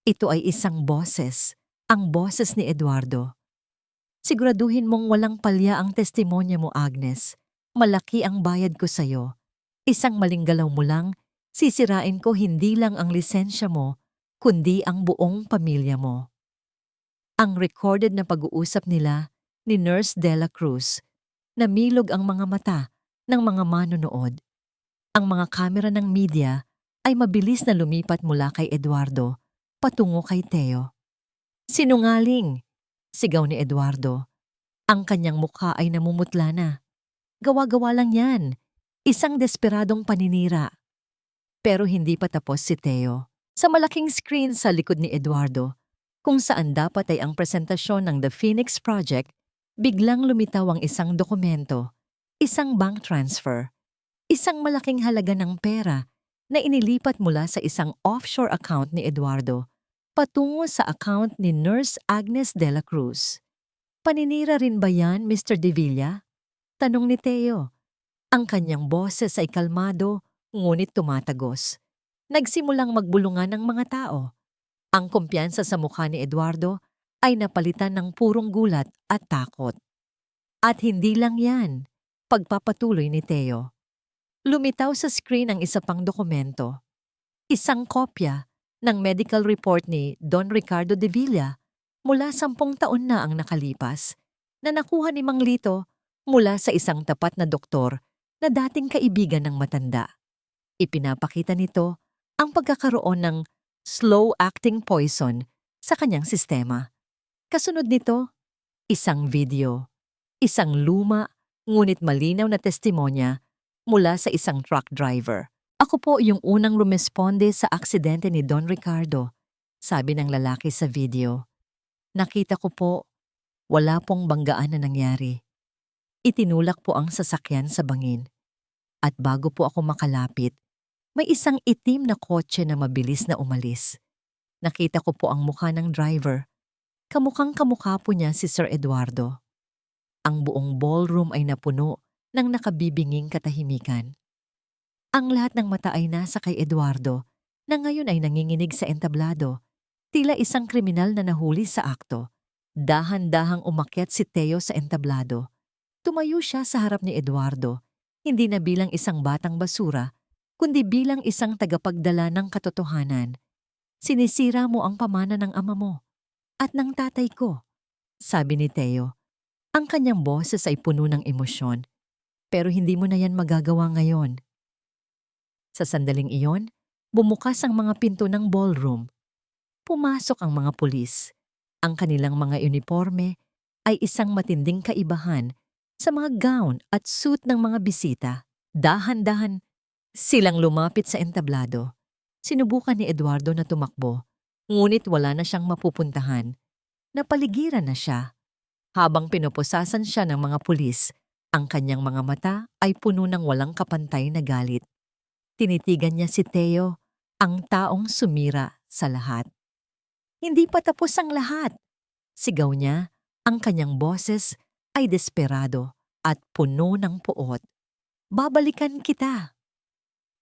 Ito ay isang boses. Ang boses ni Eduardo. Siguraduhin mong walang palya ang testimonya mo, Agnes. Malaki ang bayad ko sa'yo. Isang maling galaw mo lang, sisirain ko hindi lang ang lisensya mo, kundi ang buong pamilya mo. Ang recorded na pag-uusap nila ni Nurse Dela Cruz, namilog ang mga mata ng mga manonood. Ang mga kamera ng media ay mabilis na lumipat mula kay Eduardo patungo kay Teo. Sinungaling! Sigaw ni Eduardo. Ang kanyang mukha ay namumutla na. Gawa-gawa lang yan. Isang desperadong paninira. Pero hindi pa tapos si Teo. Sa malaking screen sa likod ni Eduardo, kung saan dapat ay ang presentasyon ng The Phoenix Project, biglang lumitaw ang isang dokumento, isang bank transfer, isang malaking halaga ng pera na inilipat mula sa isang offshore account ni Eduardo patungo sa account ni Nurse Agnes de la Cruz. Paninira rin ba yan, Mr. De Villa? Tanong ni Teo. Ang kanyang boses ay kalmado, ngunit tumatagos. Nagsimulang magbulungan ng mga tao. Ang kumpiyansa sa mukha ni Eduardo ay napalitan ng purong gulat at takot. At hindi lang yan, pagpapatuloy ni Teo. Lumitaw sa screen ang isa pang dokumento. Isang kopya ng medical report ni Don Ricardo de Villa mula 10 taon na ang nakalipas na nakuha ni Mang Lito mula sa isang tapat na doktor na dating kaibigan ng matanda. Ipinapakita nito ang pagkakaroon ng slow-acting poison sa kanyang sistema. Kasunod nito, isang video. Isang luma, ngunit malinaw na testimonya mula sa isang truck driver. Ako po yung unang rumesponde sa aksidente ni Don Ricardo, sabi ng lalaki sa video. Nakita ko po, wala pong banggaan na nangyari. Itinulak po ang sasakyan sa bangin. At bago po ako makalapit, may isang itim na kotse na mabilis na umalis. Nakita ko po ang mukha ng driver. Kamukhang kamukha po niya si Sir Eduardo. Ang buong ballroom ay napuno ng nakabibinging katahimikan. Ang lahat ng mata ay nasa kay Eduardo na ngayon ay nanginginig sa entablado. Tila isang kriminal na nahuli sa akto. Dahan-dahang umakyat si Teo sa entablado. Tumayo siya sa harap ni Eduardo, hindi na bilang isang batang basura, kundi bilang isang tagapagdala ng katotohanan. Sinisira mo ang pamana ng ama mo at ng tatay ko, sabi ni Teo. Ang kanyang boses ay puno ng emosyon, pero hindi mo na yan magagawa ngayon. Sa sandaling iyon, bumukas ang mga pinto ng ballroom. Pumasok ang mga pulis. Ang kanilang mga uniforme ay isang matinding kaibahan sa mga gown at suit ng mga bisita. Dahan-dahan silang lumapit sa entablado. Sinubukan ni Eduardo na tumakbo, ngunit wala na siyang mapupuntahan. Napaligiran na siya. Habang pinupusasan siya ng mga pulis, ang kanyang mga mata ay puno ng walang kapantay na galit. Tinitigan niya si Teo, ang taong sumira sa lahat. Hindi pa tapos ang lahat. Sigaw niya, ang kanyang boses ay desperado at puno ng puot. Babalikan kita.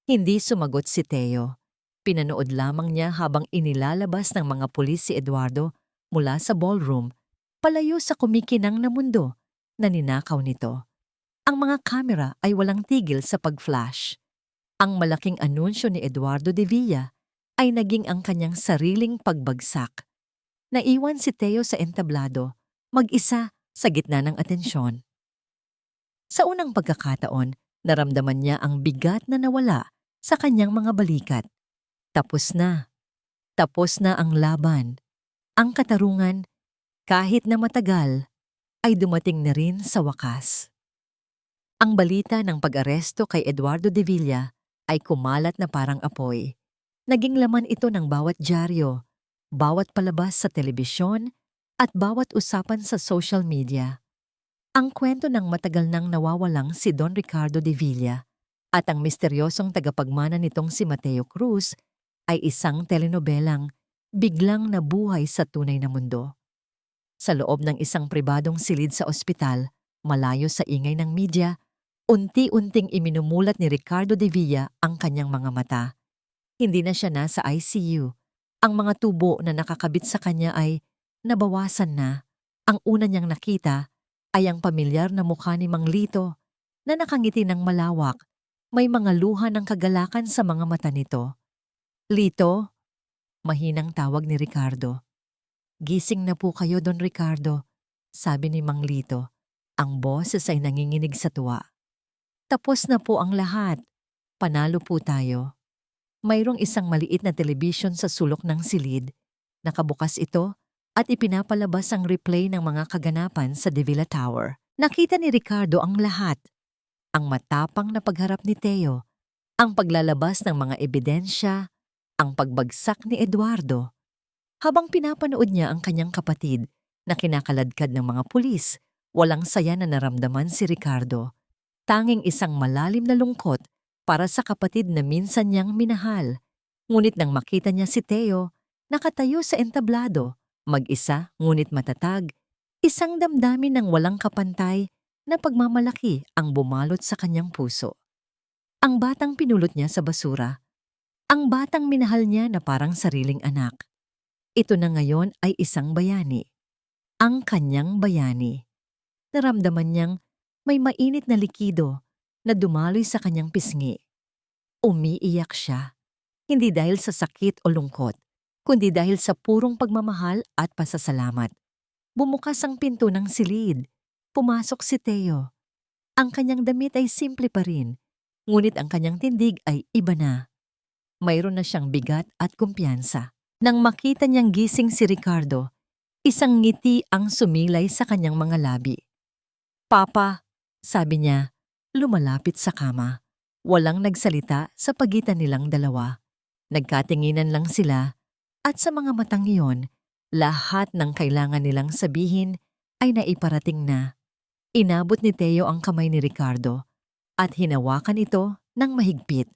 Hindi sumagot si Teo. Pinanood lamang niya habang inilalabas ng mga pulis si Eduardo mula sa ballroom, palayo sa kumikinang na mundo na ninakaw nito. Ang mga kamera ay walang tigil sa pag-flash. Ang malaking anunsyo ni Eduardo de Villa ay naging ang kanyang sariling pagbagsak. Naiwan si Teo sa entablado, mag-isa sa gitna ng atensyon. Sa unang pagkakataon, naramdaman niya ang bigat na nawala sa kanyang mga balikat. Tapos na. Tapos na ang laban. Ang katarungan, kahit na matagal, ay dumating na rin sa wakas. Ang balita ng pag-aresto kay Eduardo de Villa ay kumalat na parang apoy. Naging laman ito ng bawat dyaryo, bawat palabas sa telebisyon, at bawat usapan sa social media. Ang kwento ng matagal nang nawawalang si Don Ricardo de Villa at ang misteryosong tagapagmana nitong si Mateo Cruz ay isang telenobelang biglang nabuhay sa tunay na mundo. Sa loob ng isang pribadong silid sa ospital, malayo sa ingay ng media, unti-unting iminumulat ni Ricardo de Villa ang kanyang mga mata. Hindi na siya nasa ICU. Ang mga tubo na nakakabit sa kanya ay nabawasan na. Ang una niyang nakita ay ang pamilyar na mukha ni Mang Lito na nakangiti ng malawak. May mga luha ng kagalakan sa mga mata nito. Lito, mahinang tawag ni Ricardo. Gising na po kayo, Don Ricardo, sabi ni Mang Lito. Ang boses ay nanginginig sa tuwa. Tapos na po ang lahat. Panalo po tayo. Mayroong isang maliit na telebisyon sa sulok ng silid. Nakabukas ito at ipinapalabas ang replay ng mga kaganapan sa De Villa Tower. Nakita ni Ricardo ang lahat. Ang matapang na pagharap ni Teo, ang paglalabas ng mga ebidensya, ang pagbagsak ni Eduardo. Habang pinapanood niya ang kanyang kapatid na kinakaladkad ng mga pulis, walang saya na naramdaman si Ricardo. Tanging isang malalim na lungkot para sa kapatid na minsan niyang minahal. Ngunit nang makita niya si Teo, nakatayo sa entablado, mag-isa ngunit matatag, isang damdamin ng walang kapantay na pagmamalaki ang bumalot sa kanyang puso. Ang batang pinulot niya sa basura. Ang batang minahal niya na parang sariling anak. Ito na ngayon ay isang bayani. Ang kanyang bayani. Naramdaman niyang may mainit na likido na dumaloy sa kanyang pisngi. Umiiyak siya, hindi dahil sa sakit o lungkot, kundi dahil sa purong pagmamahal at pasasalamat. Bumukas ang pinto ng silid. Pumasok si Teo. Ang kanyang damit ay simple pa rin, ngunit ang kanyang tindig ay iba na. Mayroon na siyang bigat at kumpiyansa. Nang makita niyang gising si Ricardo, Isang ngiti ang sumilay sa kanyang mga labi. "Papa," sabi niya, lumalapit sa kama. Walang nagsalita sa pagitan nilang dalawa. Nagkatinginan lang sila at sa mga matang iyon, lahat ng kailangan nilang sabihin ay naiparating na. Inabot ni Teo ang kamay ni Ricardo at hinawakan ito ng mahigpit.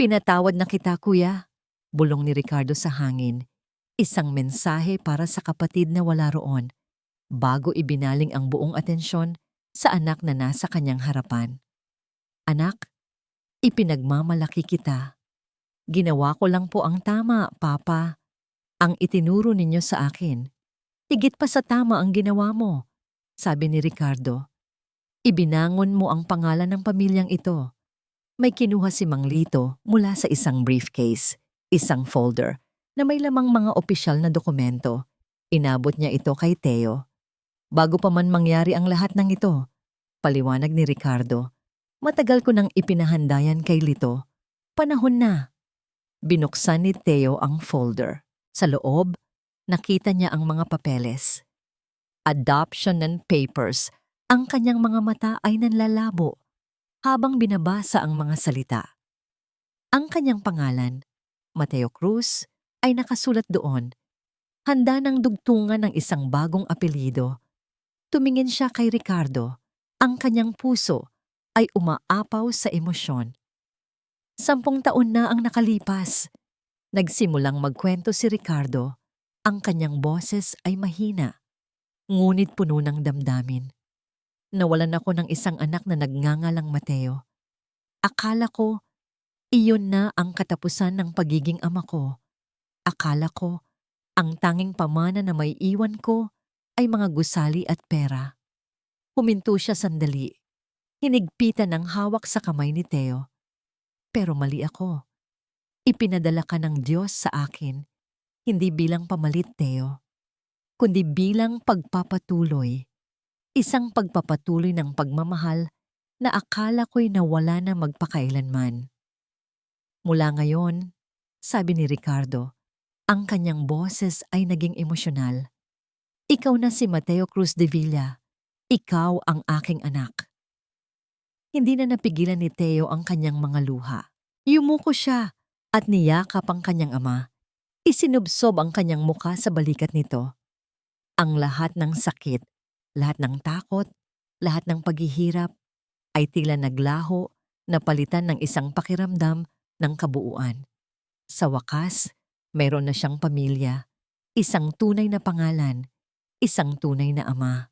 "Pinatawad na kita, kuya," bulong ni Ricardo sa hangin. Isang mensahe para sa kapatid na wala roon, bago ibinaling ang buong atensyon sa anak na nasa kanyang harapan. "Anak, ipinagmamalaki kita. Ginawa ko lang po ang tama, Papa. Ang itinuro ninyo sa akin. Higit pa sa tama ang ginawa mo," sabi ni Ricardo. "Ibinangon mo ang pangalan ng pamilyang ito." May kinuha si Mang Lito mula sa isang briefcase, isang folder, na may lamang mga opisyal na dokumento. Inabot niya ito kay Teo. "Bago pa man mangyari ang lahat ng ito," paliwanag ni Ricardo, "matagal ko nang ipinahandayan kay Lito. Panahon na." Binuksan ni Teo ang folder. Sa loob, nakita niya ang mga papeles. Adoption and papers. Ang kanyang mga mata ay nanlalabo habang binabasa ang mga salita. Ang kanyang pangalan, Mateo Cruz, ay nakasulat doon. Handa ng dugtungan ng isang bagong apelyido. Tumingin siya kay Ricardo. Ang kanyang puso ay umaapaw sa emosyon. 10 taon na ang nakalipas. Nagsimulang magkwento si Ricardo. Ang kanyang boses ay mahina, ngunit puno ng damdamin. "Nawalan ako ng isang anak na nagngangalang Mateo. Akala ko, iyon na ang katapusan ng pagiging ama ko. Akala ko, ang tanging pamana na may iwan ko ay mga gusali at pera." Huminto siya sandali. Hinigpitan ng hawak sa kamay ni Teo. "Pero mali ako. Ipinadala ka ng Diyos sa akin, hindi bilang pamalit, Teo, kundi bilang pagpapatuloy. Isang pagpapatuloy ng pagmamahal na akala ko'y nawala na magpakailanman." "Mula ngayon," sabi ni Ricardo, ang kanyang boses ay naging emosyonal, "ikaw na si Mateo Cruz de Villa. Ikaw ang aking anak." Hindi na napigilan ni Teo ang kanyang mga luha. Yumuko siya at niyakap ang kanyang ama. Isinubsob ang kanyang muka sa balikat nito. Ang lahat ng sakit, lahat ng takot, lahat ng paghihirap ay tila naglaho na palitan ng isang pakiramdam ng kabuuan. Sa wakas, mayroon na siyang pamilya, isang tunay na pangalan, isang tunay na ama.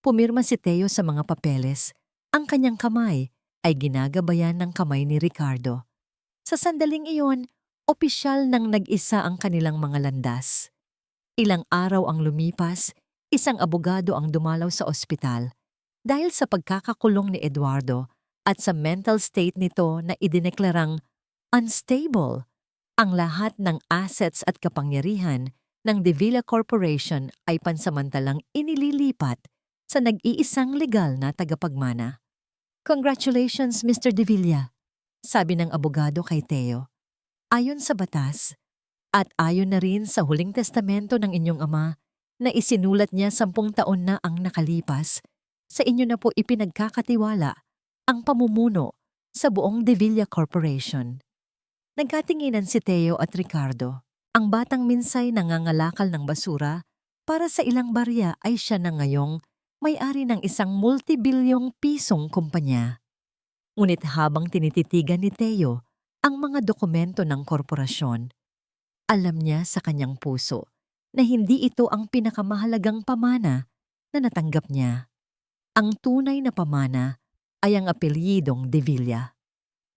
Pumirma si Teo sa mga papeles. Ang kanyang kamay ay ginagabayan ng kamay ni Ricardo. Sa sandaling iyon, opisyal nang nag-isa ang kanilang mga landas. Ilang araw ang lumipas, isang abogado ang dumalaw sa ospital dahil sa pagkakakulong ni Eduardo at sa mental state nito na idineklarang unstable. Ang lahat ng assets at kapangyarihan ng De Villa Corporation ay pansamantalang inililipat sa nag-iisang legal na tagapagmana. "Congratulations, Mr. De Villa," sabi ng abogado kay Teo. "Ayon sa batas, at ayon na rin sa huling testamento ng inyong ama na isinulat niya 10 taon na ang nakalipas, sa inyo na po ipinagkakatiwala ang pamumuno sa buong De Villa Corporation." Nagkatinginan si Teo at Ricardo. Ang batang minsay nangangalakal ng basura para sa ilang barya ay siya na ngayong may-ari ng isang multibilyong pisong kumpanya. Ngunit habang tinititigan ni Teo ang mga dokumento ng korporasyon, alam niya sa kanyang puso na hindi ito ang pinakamahalagang pamana na natanggap niya. Ang tunay na pamana ay ang apelyidong De Villa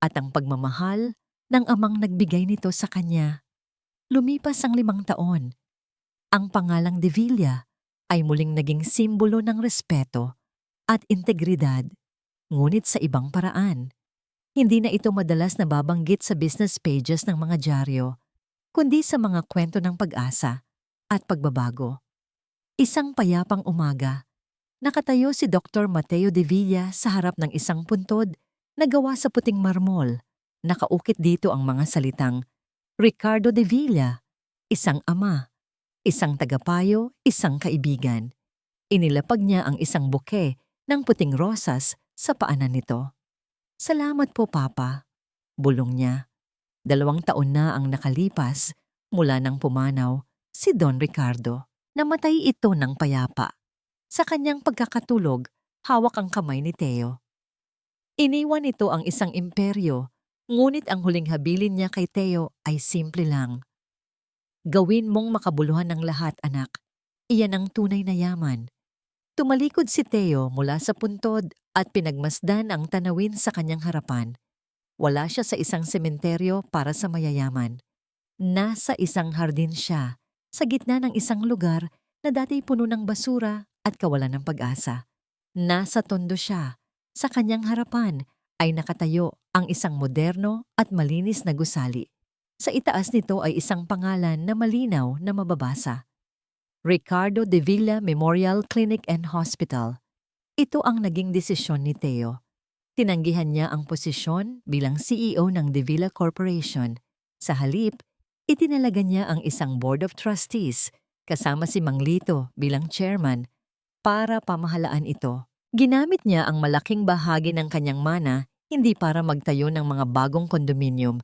at ang pagmamahal ng amang nagbigay nito sa kanya. Lumipas ang 5 taon. Ang pangalang De Villa ay muling naging simbolo ng respeto at integridad, ngunit sa ibang paraan. Hindi na ito madalas nababanggit sa business pages ng mga dyaryo, kundi sa mga kwento ng pag-asa at pagbabago. Isang payapang umaga, nakatayo si Dr. Mateo De Villa sa harap ng isang puntod na gawa sa puting marmol. Nakaukit dito ang mga salitang, "Ricardo De Villa, isang ama, isang tagapayo, isang kaibigan. Inilapag niya ang isang buke ng puting rosas sa paanan nito. "Salamat po, Papa," bulong niya. 2 taon na ang nakalipas mula nang pumanaw si Don Ricardo. Namatay ito ng payapa. Sa kanyang pagkakatulog, hawak ang kamay ni Teo. Iniwan ito ang isang imperyo, ngunit ang huling habilin niya kay Teo ay simple lang. "Gawin mong makabuluhan ng lahat, anak. Iyan ang tunay na yaman." Tumalikod si Teo mula sa puntod at pinagmasdan ang tanawin sa kanyang harapan. Wala siya sa isang sementeryo para sa mayayaman. Nasa isang hardin siya, sa gitna ng isang lugar na dati puno ng basura at kawalan ng pag-asa. Nasa tondo siya. Sa kanyang harapan ay nakatayo ang isang moderno at malinis na gusali. Sa itaas nito ay isang pangalan na malinaw na mababasa: Ricardo de Villa Memorial Clinic and Hospital. Ito ang naging desisyon ni Teo. Tinanggihan niya ang posisyon bilang CEO ng De Villa Corporation. Sa halip, itinalaga niya ang isang Board of Trustees kasama si Mang Lito bilang chairman para pamahalaan ito. Ginamit niya ang malaking bahagi ng kanyang mana hindi para magtayo ng mga bagong kondominium,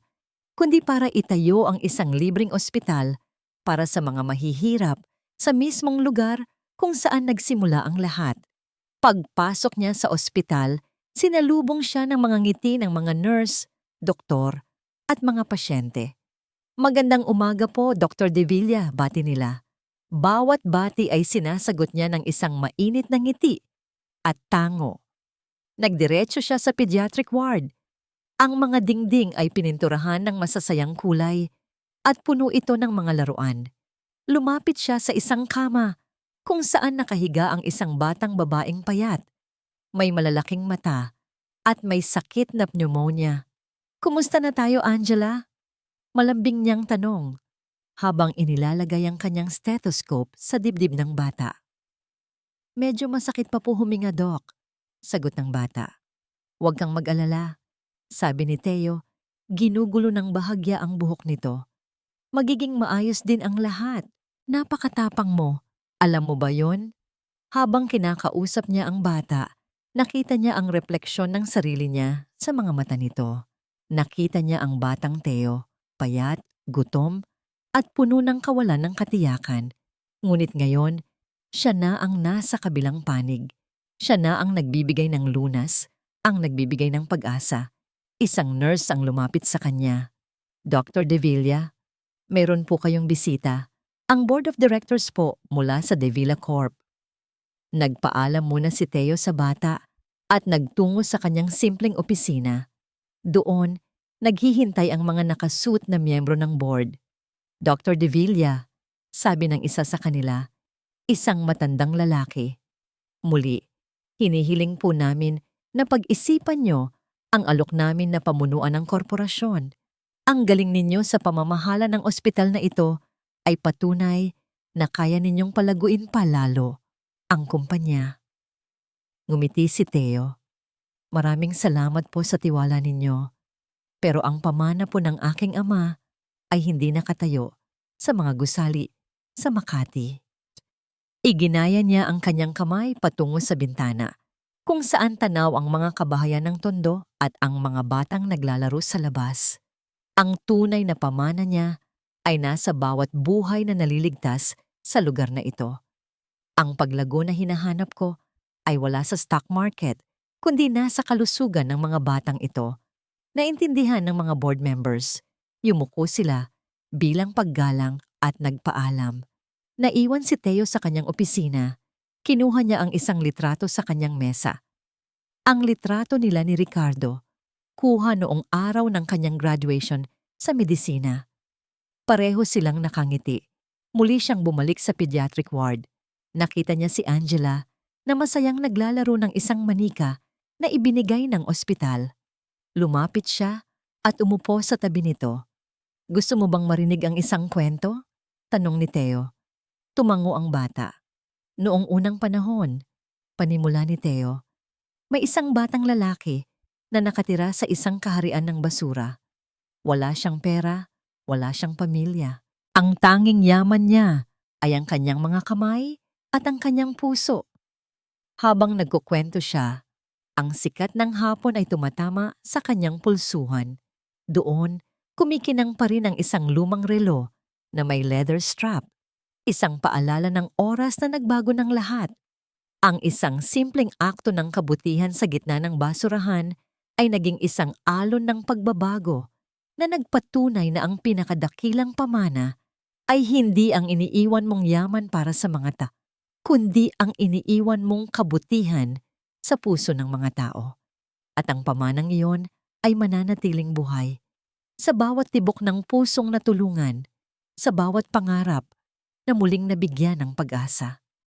kundi para itayo ang isang libreng ospital para sa mga mahihirap sa mismong lugar kung saan nagsimula ang lahat. Pagpasok niya sa ospital, sinalubong siya ng mga ngiti ng mga nurse, doktor, at mga pasyente. "Magandang umaga po, Dr. De Villa," bati nila. Bawat bati ay sinasagot niya ng isang mainit na ngiti at tango. Nagdiretso siya sa pediatric ward. Ang mga dingding ay pininturahan ng masasayang kulay at puno ito ng mga laruan. Lumapit siya sa isang kama kung saan nakahiga ang isang batang babaeng payat. May malalaking mata at may sakit na pneumonia. "Kumusta na tayo, Angela?" Malambing niyang tanong habang inilalagay ang kanyang stethoscope sa dibdib ng bata. "Medyo masakit pa po huminga, Doc," sagot ng bata. "Huwag kang mag-alala," sabi ni Teo. Ginugulo ng bahagya ang buhok nito. "Magiging maayos din ang lahat. Napakatapang mo. Alam mo ba yon?" Habang kinakausap niya ang bata, nakita niya ang refleksyon ng sarili niya sa mga mata nito. Nakita niya ang batang Teo, payat, gutom, at puno ng kawalan ng katiyakan. Ngunit ngayon, siya na ang nasa kabilang panig. Siya na ang nagbibigay ng lunas, ang nagbibigay ng pag-asa. Isang nurse ang lumapit sa kanya. "Dr. De Villa, meron po kayong bisita. Ang Board of Directors po mula sa De Villa Corp." Nagpaalam muna si Teo sa bata at nagtungo sa kanyang simpleng opisina. Doon, naghihintay ang mga nakasuit na miyembro ng board. "Dr. De Villa," sabi ng isa sa kanila, isang matandang lalaki. "Muli, hinihiling po namin na pag-isipan niyo ang alok namin na pamunuan ng korporasyon. Ang galing ninyo sa pamamahala ng ospital na ito ay patunay na kaya ninyong palaguin pa lalo ang kumpanya." Ngumiti si Teo. "Maraming salamat po sa tiwala ninyo. Pero ang pamana po ng aking ama ay hindi nakatayo sa mga gusali sa Makati." Iginaya niya ang kanyang kamay patungo sa bintana, kung saan tanaw ang mga kabahayan ng tondo at ang mga batang naglalaro sa labas. Ang tunay na pamana niya ay nasa bawat buhay na naliligtas sa lugar na ito. Ang paglago na hinahanap ko ay wala sa stock market, kundi nasa kalusugan ng mga batang ito. Naintindihan ng mga board members. Yumuko sila bilang paggalang at nagpaalam. Naiwan si Teo sa kanyang opisina. Kinuha niya ang isang litrato sa kanyang mesa. Ang litrato nila ni Ricardo, kuha noong araw ng kanyang graduation sa medisina. Pareho silang nakangiti. Muli siyang bumalik sa pediatric ward. Nakita niya si Angela na masayang naglalaro ng isang manika na ibinigay ng ospital. Lumapit siya at umupo sa tabi nito. "Gusto mo bang marinig ang isang kwento?" tanong ni Teo. Tumango ang bata. "Noong unang panahon," panimula ni Teo, "may isang batang lalaki na nakatira sa isang kaharian ng basura. Wala siyang pera, wala siyang pamilya. Ang tanging yaman niya ay ang kanyang mga kamay at ang kanyang puso. Habang nagkukwento siya, ang sikat ng hapon ay tumatama sa kanyang pulsuhan. Doon, kumikinang pa rin ang isang lumang relo na may leather strap, isang paalala ng oras na nagbago ng lahat. Ang isang simpleng akto ng kabutihan sa gitna ng basurahan ay naging isang alon ng pagbabago na nagpatunay na ang pinakadakilang pamana ay hindi ang iniiwan mong yaman para sa mga kundi ang iniiwan mong kabutihan sa puso ng mga tao. At ang pamanang iyon ay mananatiling buhay sa bawat tibok ng pusong natulungan, sa bawat pangarap na muling nabigyan ng pag-asa.